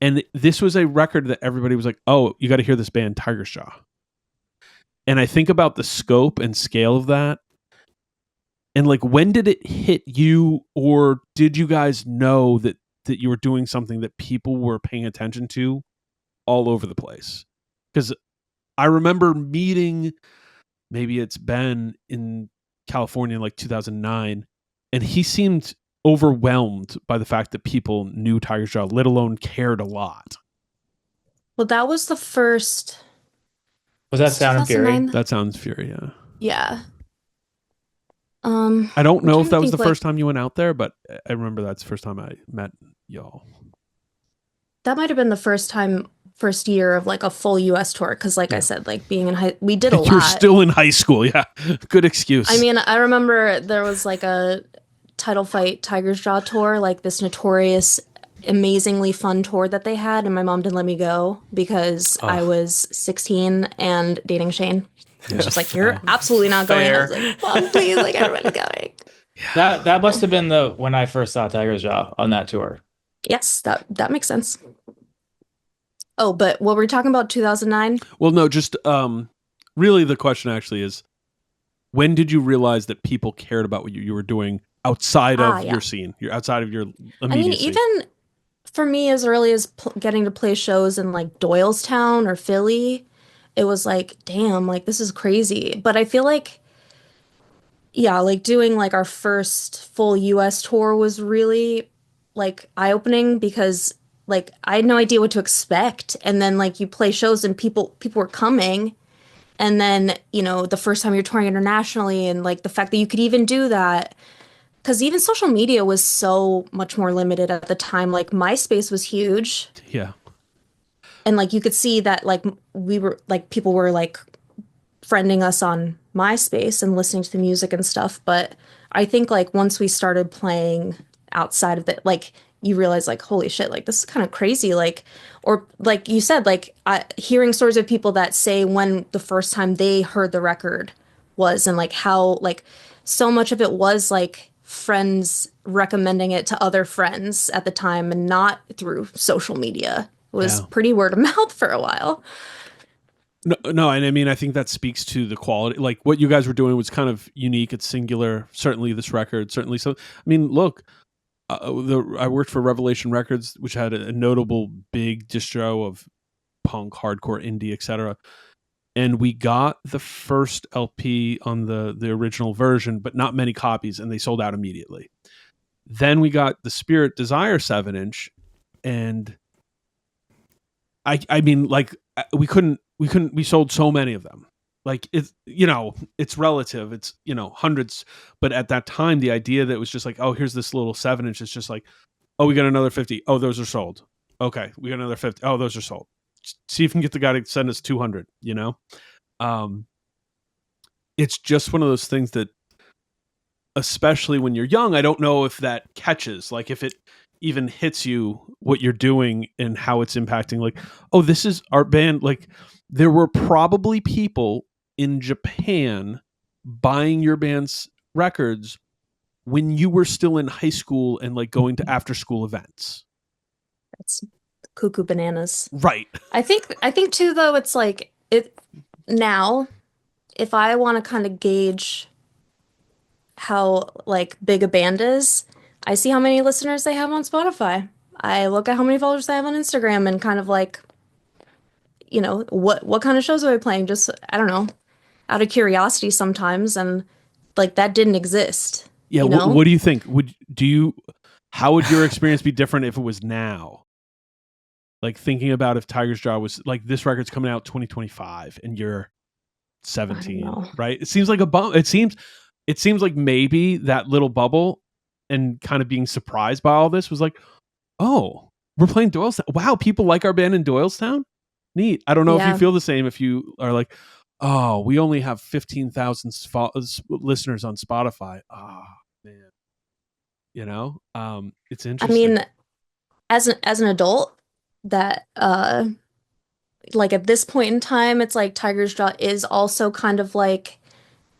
And this was a record that everybody was like, oh, you got to hear this band, Tiger's Jaw. And I think about the scope and scale of that. And like, when did it hit you, or did you guys know that that you were doing something that people were paying attention to all over the place. Because I remember meeting, maybe it's Ben in California in like 2009, and he seemed overwhelmed by the fact that people knew Tiger's Jaw, let alone cared a lot. Well, that was the first. Was that Sound and Fury? 2009? That sounds Fury, yeah. Yeah. I don't know if that was the think, first time you went out there, but I remember that's the first time I met y'all. That might have been the first year of like a full US tour, because like I said, like being in we did a lot. You were still in high school, yeah. Good excuse. I mean, I remember there was like a Title Fight Tiger's Jaw tour, like this notorious, amazingly fun tour that they had, and my mom didn't let me go because I was 16 and dating Shane. Yeah. She's like, "You're absolutely not going." I was like, "Mom, please, like everybody's going." That must have been when I first saw Tiger's Jaw on that tour. Yes, that makes sense. Oh, but what were we talking about? 2009? Well, no, just really the question actually is, when did you realize that people cared about what you were doing outside of your scene? You're outside of your immediate I mean, scene. even for me, as early as getting to play shows in like Doylestown or Philly, it was like, damn, like this is crazy. But I feel like, yeah, like doing like our first full US tour was really like eye-opening, because like I had no idea what to expect. And then like you play shows and people were coming. And then, you know, the first time you're touring internationally, and like the fact that you could even do that, because even social media was so much more limited at the time. Like MySpace was huge. Yeah. And like you could see that like we were like people were like friending us on MySpace and listening to the music and stuff. But I think like once we started playing outside of it, like you realize like, holy shit, like this is kind of crazy. Like, or like you said, like hearing stories of people that say when the first time they heard the record was, and like how like so much of it was like friends recommending it to other friends at the time and not through social media. It was pretty word of mouth for a while. No, and I mean, I think that speaks to the quality. Like what you guys were doing was kind of unique. It's singular. Certainly this record, certainly. So, I mean, look, I worked for Revelation Records, which had a notable big distro of punk, hardcore, indie, etc. And we got the first LP on the original version, but not many copies, and they sold out immediately. Then we got the Spirit Desire 7-inch, and I mean, like we sold so many of them. Like it's, you know, it's relative. It's, you know, hundreds. But at that time, the idea that it was just like, oh, here's this little 7-inch. It's just like, oh, we got another 50. Oh, those are sold. Okay, we got another 50. Oh, those are sold. See if you can get the guy to send us 200. You know, it's just one of those things that, especially when you're young, I don't know if that catches. Like if it even hits you what you're doing and how it's impacting. Like, oh, this is our band. Like there were probably people in Japan buying your band's records when you were still in high school and like going to after school events. That's cuckoo bananas. Right. I think too, though, it's like it now, if I want to kind of gauge how like big a band is, I see how many listeners they have on Spotify. I look at how many followers they have on Instagram and kind of like, you know, what kind of shows are they playing? Just, I don't know, out of curiosity sometimes. And like that didn't exist. Yeah. You know? What do you think? How would your experience be different if it was now? Like thinking about if Tiger's Jaw was like, this record's coming out 2025 and you're 17, right? It seems like a bump. It seems like maybe that little bubble and kind of being surprised by all this was like, oh, we're playing Doylestown. Wow, people like our band in Doylestown? Neat. I don't know if you feel the same, if you are like, oh, we only have 15,000 listeners on Spotify. Oh, man. You know, it's interesting. I mean, as an adult, that like at this point in time, it's like Tiger's Jaw is also kind of like,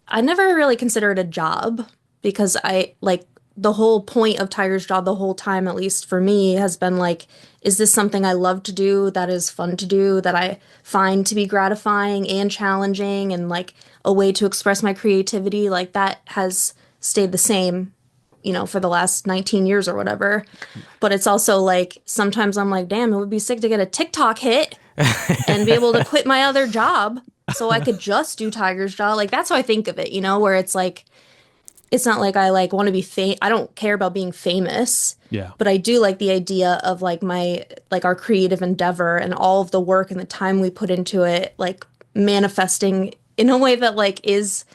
I never really consider it a job, because I like the whole point of Tiger's Jaw the whole time, at least for me, has been like, is this something I love to do, that is fun to do, that I find to be gratifying and challenging, and like a way to express my creativity? Like that has stayed the same for the last 19 years or whatever. But it's also like, sometimes I'm like, damn, it would be sick to get a TikTok hit and be able to quit my other job so I could just do Tiger's Jaw. Like, that's how I think of it, where it's like, it's not like I like want to be I don't care about being famous. Yeah. But I do like the idea of like our creative endeavor and all of the work and the time we put into it, like manifesting in a way that like is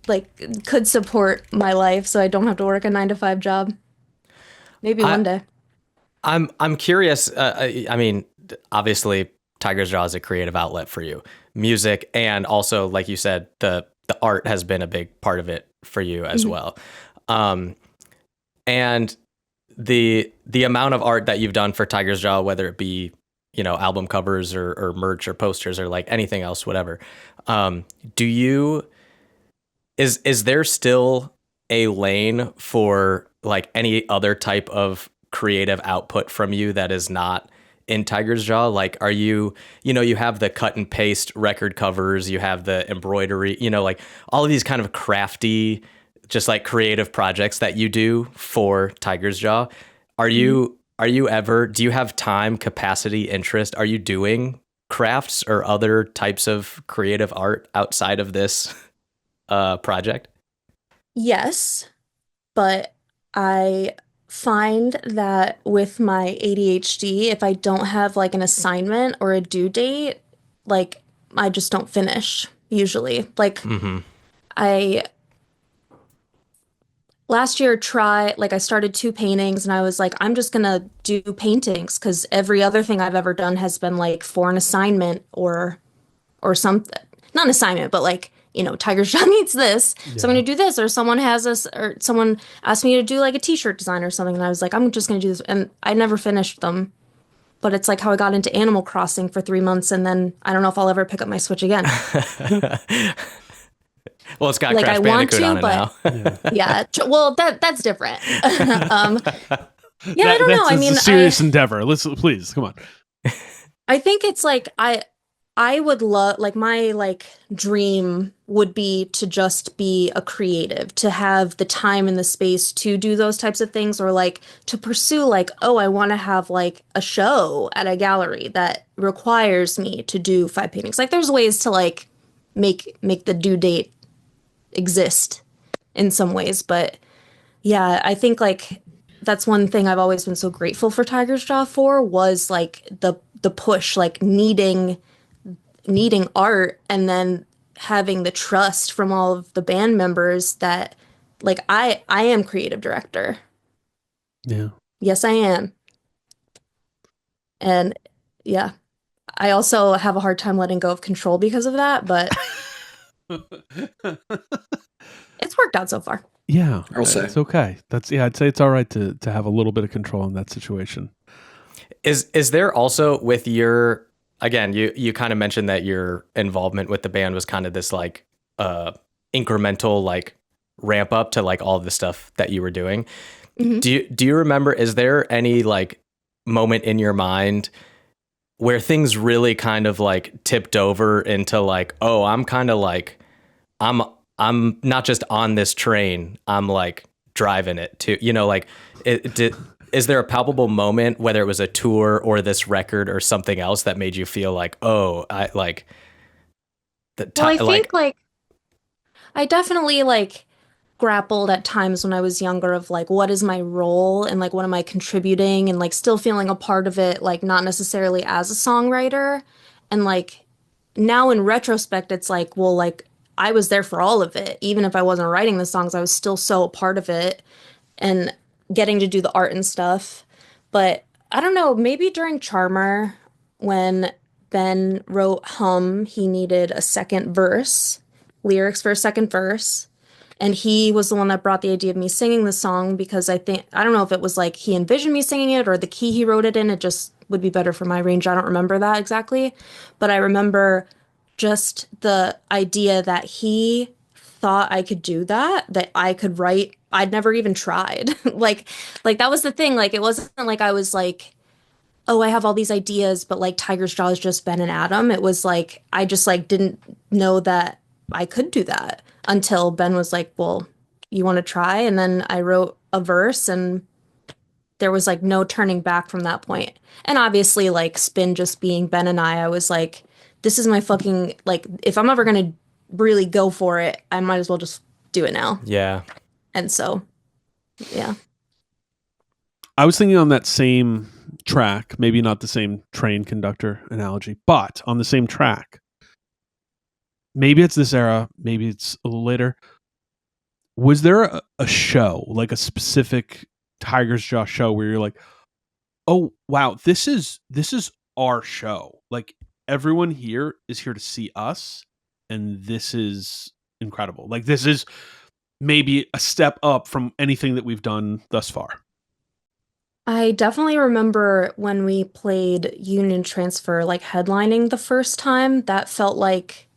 like could support my life so I don't have to work a 9-to-5 job. Maybe one day. I'm curious. I mean, obviously Tiger's Jaw is a creative outlet for you, music, and also, like you said, the art has been a big part of it for you as well. And the amount of art that you've done for Tiger's Jaw, whether it be, album covers or merch or posters or like anything else, whatever. Is there still a lane for like any other type of creative output from you that is not in Tiger's Jaw? Like, are you have the cut and paste record covers, you have the embroidery, like all of these kind of crafty, just like creative projects that you do for Tiger's Jaw. Do you have time, capacity, interest? Are you doing crafts or other types of creative art outside of this project? Yes, but I find that with my ADHD, if I don't have like an assignment or a due date, like I just don't finish usually. Like I last year I started 2 paintings and I was like, I'm just gonna do paintings because every other thing I've ever done has been like for an assignment or something. Not an assignment, but like, Tiger's Jaw needs this, so I'm gonna do this, or someone has this, or someone asked me to do like a t-shirt design or something, and I was like, I'm just gonna do this, and I never finished them. But it's like how I got into Animal Crossing for 3 months, and then I don't know if I'll ever pick up my Switch again. Well, it's got like Crash I want Bandicoot to, on it but now. yeah, well that's different. I don't know. I mean, it's a serious endeavor. Please come on. I think it's like I would love, like, my like dream would be to just be a creative, to have the time and the space to do those types of things, or like to pursue like, oh, I want to have like a show at a gallery that requires me to do 5 paintings. Like there's ways to like make the due date exist in some ways, but yeah, I think like that's one thing I've always been so grateful for Tiger's Jaw for, was like the push, like needing art, and then having the trust from all of the band members that like I am creative director. Yeah. Yes, I am. And yeah, I also have a hard time letting go of control because of that, but it's worked out so far. Yeah, I'll say it's okay. I'd say it's all right to have a little bit of control in that situation. Is there also, with your, again, you kind of mentioned that your involvement with the band was kind of this like incremental like ramp up to like all of the stuff that you were doing. Mm-hmm. Do you remember, is there any like moment in your mind where things really kind of like tipped over into like, oh, I'm kind of like, I'm not just on this train, I'm like driving it too, like is there a palpable moment, whether it was a tour or this record or something else, that made you feel like, oh, I like the well, I think like I definitely like grappled at times when I was younger of like, what is my role and like what am I contributing, and like still feeling a part of it, like not necessarily as a songwriter. And like now in retrospect, it's like, well, like I was there for all of it. Even if I wasn't writing the songs, I was still so a part of it and getting to do the art and stuff. But I don't know, maybe during Charmer, when Ben wrote Hum, he needed a second verse, lyrics for a second verse. And he was the one that brought the idea of me singing the song, because I don't know if it was like he envisioned me singing it or the key he wrote it in, it just would be better for my range. I don't remember that exactly. But I remember just the idea that he thought I could do that I could write. I'd never even tried. like that was the thing. Like it wasn't like I was like, oh, I have all these ideas, but like Tiger's Jaw is just Ben and Adam. It was like I just like didn't know that I could do that until Ben was like, well, you want to try? And then I wrote a verse, and there was like no turning back from that point. And obviously, like Spin just being Ben and I was like, this is my fucking, like, if I'm ever gonna really go for it, I might as well just do it now. Yeah. And so, yeah. I was thinking on that same track, maybe not the same train conductor analogy, but on the same track. Maybe it's this era, maybe it's a little later. Was there a show, like a specific Tiger's Jaw show where you're like, oh wow, this is our show. Like everyone here is here to see us, and this is incredible. Like this is maybe a step up from anything that we've done thus far. I definitely remember when we played Union Transfer, like headlining the first time, that felt like,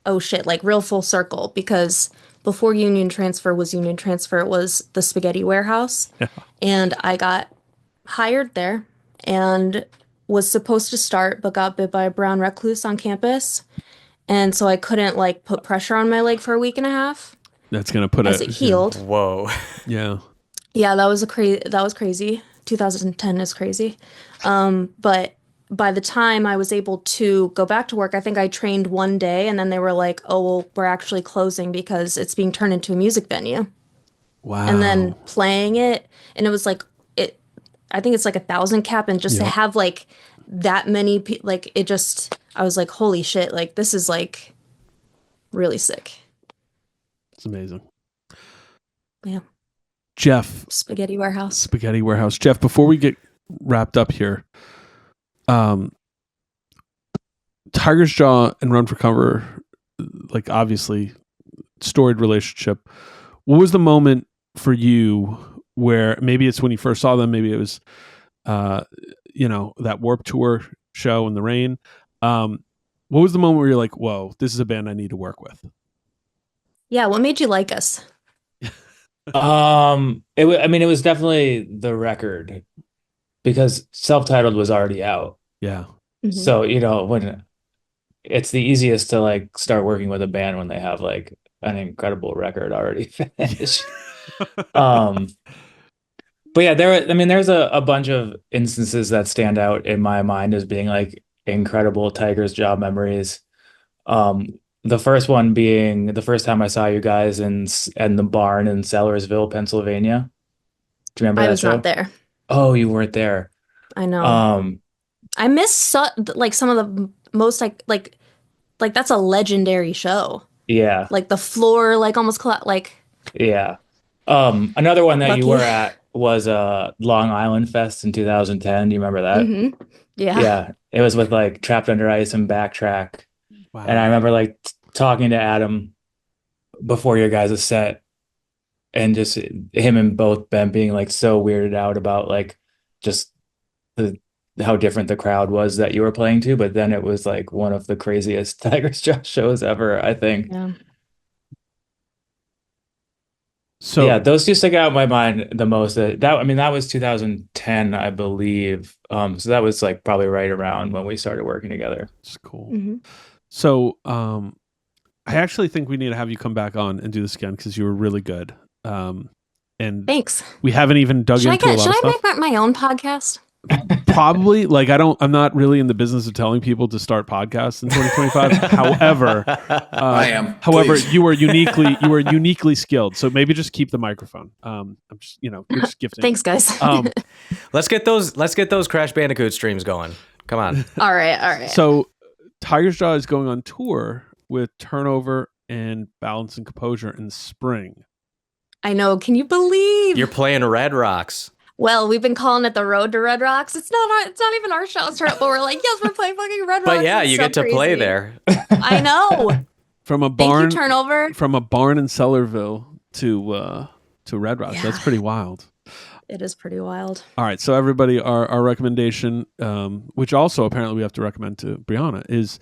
oh shit, like real full circle, because before Union Transfer was Union Transfer, it was the Spaghetti Warehouse. And I got hired there and was supposed to start, but got bit by a brown recluse on campus. And so I couldn't like put pressure on my leg for a week and a half. That's going to put as it healed. Whoa. Yeah. Yeah, that was crazy. 2010 is crazy. But by the time I was able to go back to work, I think I trained one day, and then they were like, oh, well, we're actually closing because it's being turned into a music venue. Wow. And then playing it, and it was like, I think it's like 1,000 cap, and just to have like that many, like it just, I was like, holy shit, like this is like really sick. It's amazing. Yeah. Jeff. Spaghetti Warehouse. Jeff, before we get wrapped up here, Tiger's Jaw and Run for Cover, like obviously storied relationship. What was the moment for you where maybe it's when you first saw them, maybe it was that Warped Tour show in the rain. What was the moment where you're like, whoa, this is a band I need to work with? Yeah, what made you like us? It was definitely the record, because self-titled was already out. Yeah. Mm-hmm. So, when it's the easiest to like start working with a band when they have like an incredible record already finished. But yeah, there's a bunch of instances that stand out in my mind as being like incredible Tiger's Jaw memories. The first one being the first time I saw you guys in the barn in Sellersville, Pennsylvania. Do you remember that show? I was not there. Oh, you weren't there. I know. I miss some of the most like that's a legendary show. Yeah. Like the floor, like almost like. Yeah. Another one that Lucky. you were at was Long Island Fest in 2010. Do you remember that? Mm-hmm. Yeah. Yeah. It was with like Trapped Under Ice and Backtrack. Wow. And I remember like talking to Adam before your guys' set, and just him and both Ben being like so weirded out about like just how different the crowd was that you were playing to. But then it was like one of the craziest Tiger's Jaw shows ever, I think. Yeah. So yeah, those two stick out in my mind the most. That was 2010, I believe. So that was like probably right around when we started working together. It's cool. Mm-hmm. So I actually think we need to have you come back on and do this again, because you were really good. And thanks. We haven't even dug into a lot of stuff. Should I make my own podcast? Probably. Like I'm not really in the business of telling people to start podcasts in 2025. However, I am. However, Please. you are uniquely skilled. So maybe just keep the microphone. I'm just, you're just gifting. Thanks, guys. Let's get those Crash Bandicoot streams going. Come on. All right. So Tiger's Jaw is going on tour with Turnover and Balance and Composure in the spring. I know. Can you believe you're playing Red Rocks? Well, we've been calling it the Road to Red Rocks. It's not even our show, but we're like, yes, we're playing fucking Red Rocks. But yeah, you get to play there. I know. From a barn, Thank you, Turnover. From a barn in Sellersville to Red Rocks. Yeah. That's pretty wild. It is pretty wild. All right, so everybody, our recommendation, which also apparently we have to recommend to Brianna, is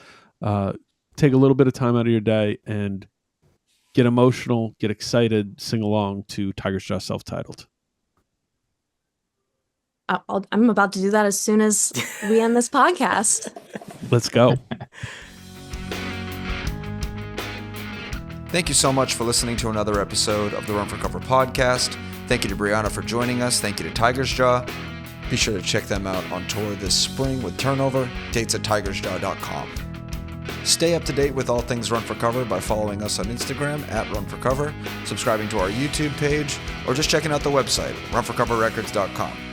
take a little bit of time out of your day and get emotional, get excited, sing along to Tiger's Jaw self-titled. I'm about to do that as soon as we end this podcast. Let's go. Thank you so much for listening to another episode of the Run for Cover podcast. Thank you to Brianna for joining us. Thank you to Tiger's Jaw. Be sure to check them out on tour this spring with Turnover. Dates at tigersjaw.com. Stay up to date with all things Run for Cover by following us on Instagram at Run for Cover, subscribing to our YouTube page, or just checking out the website, runforcoverrecords.com.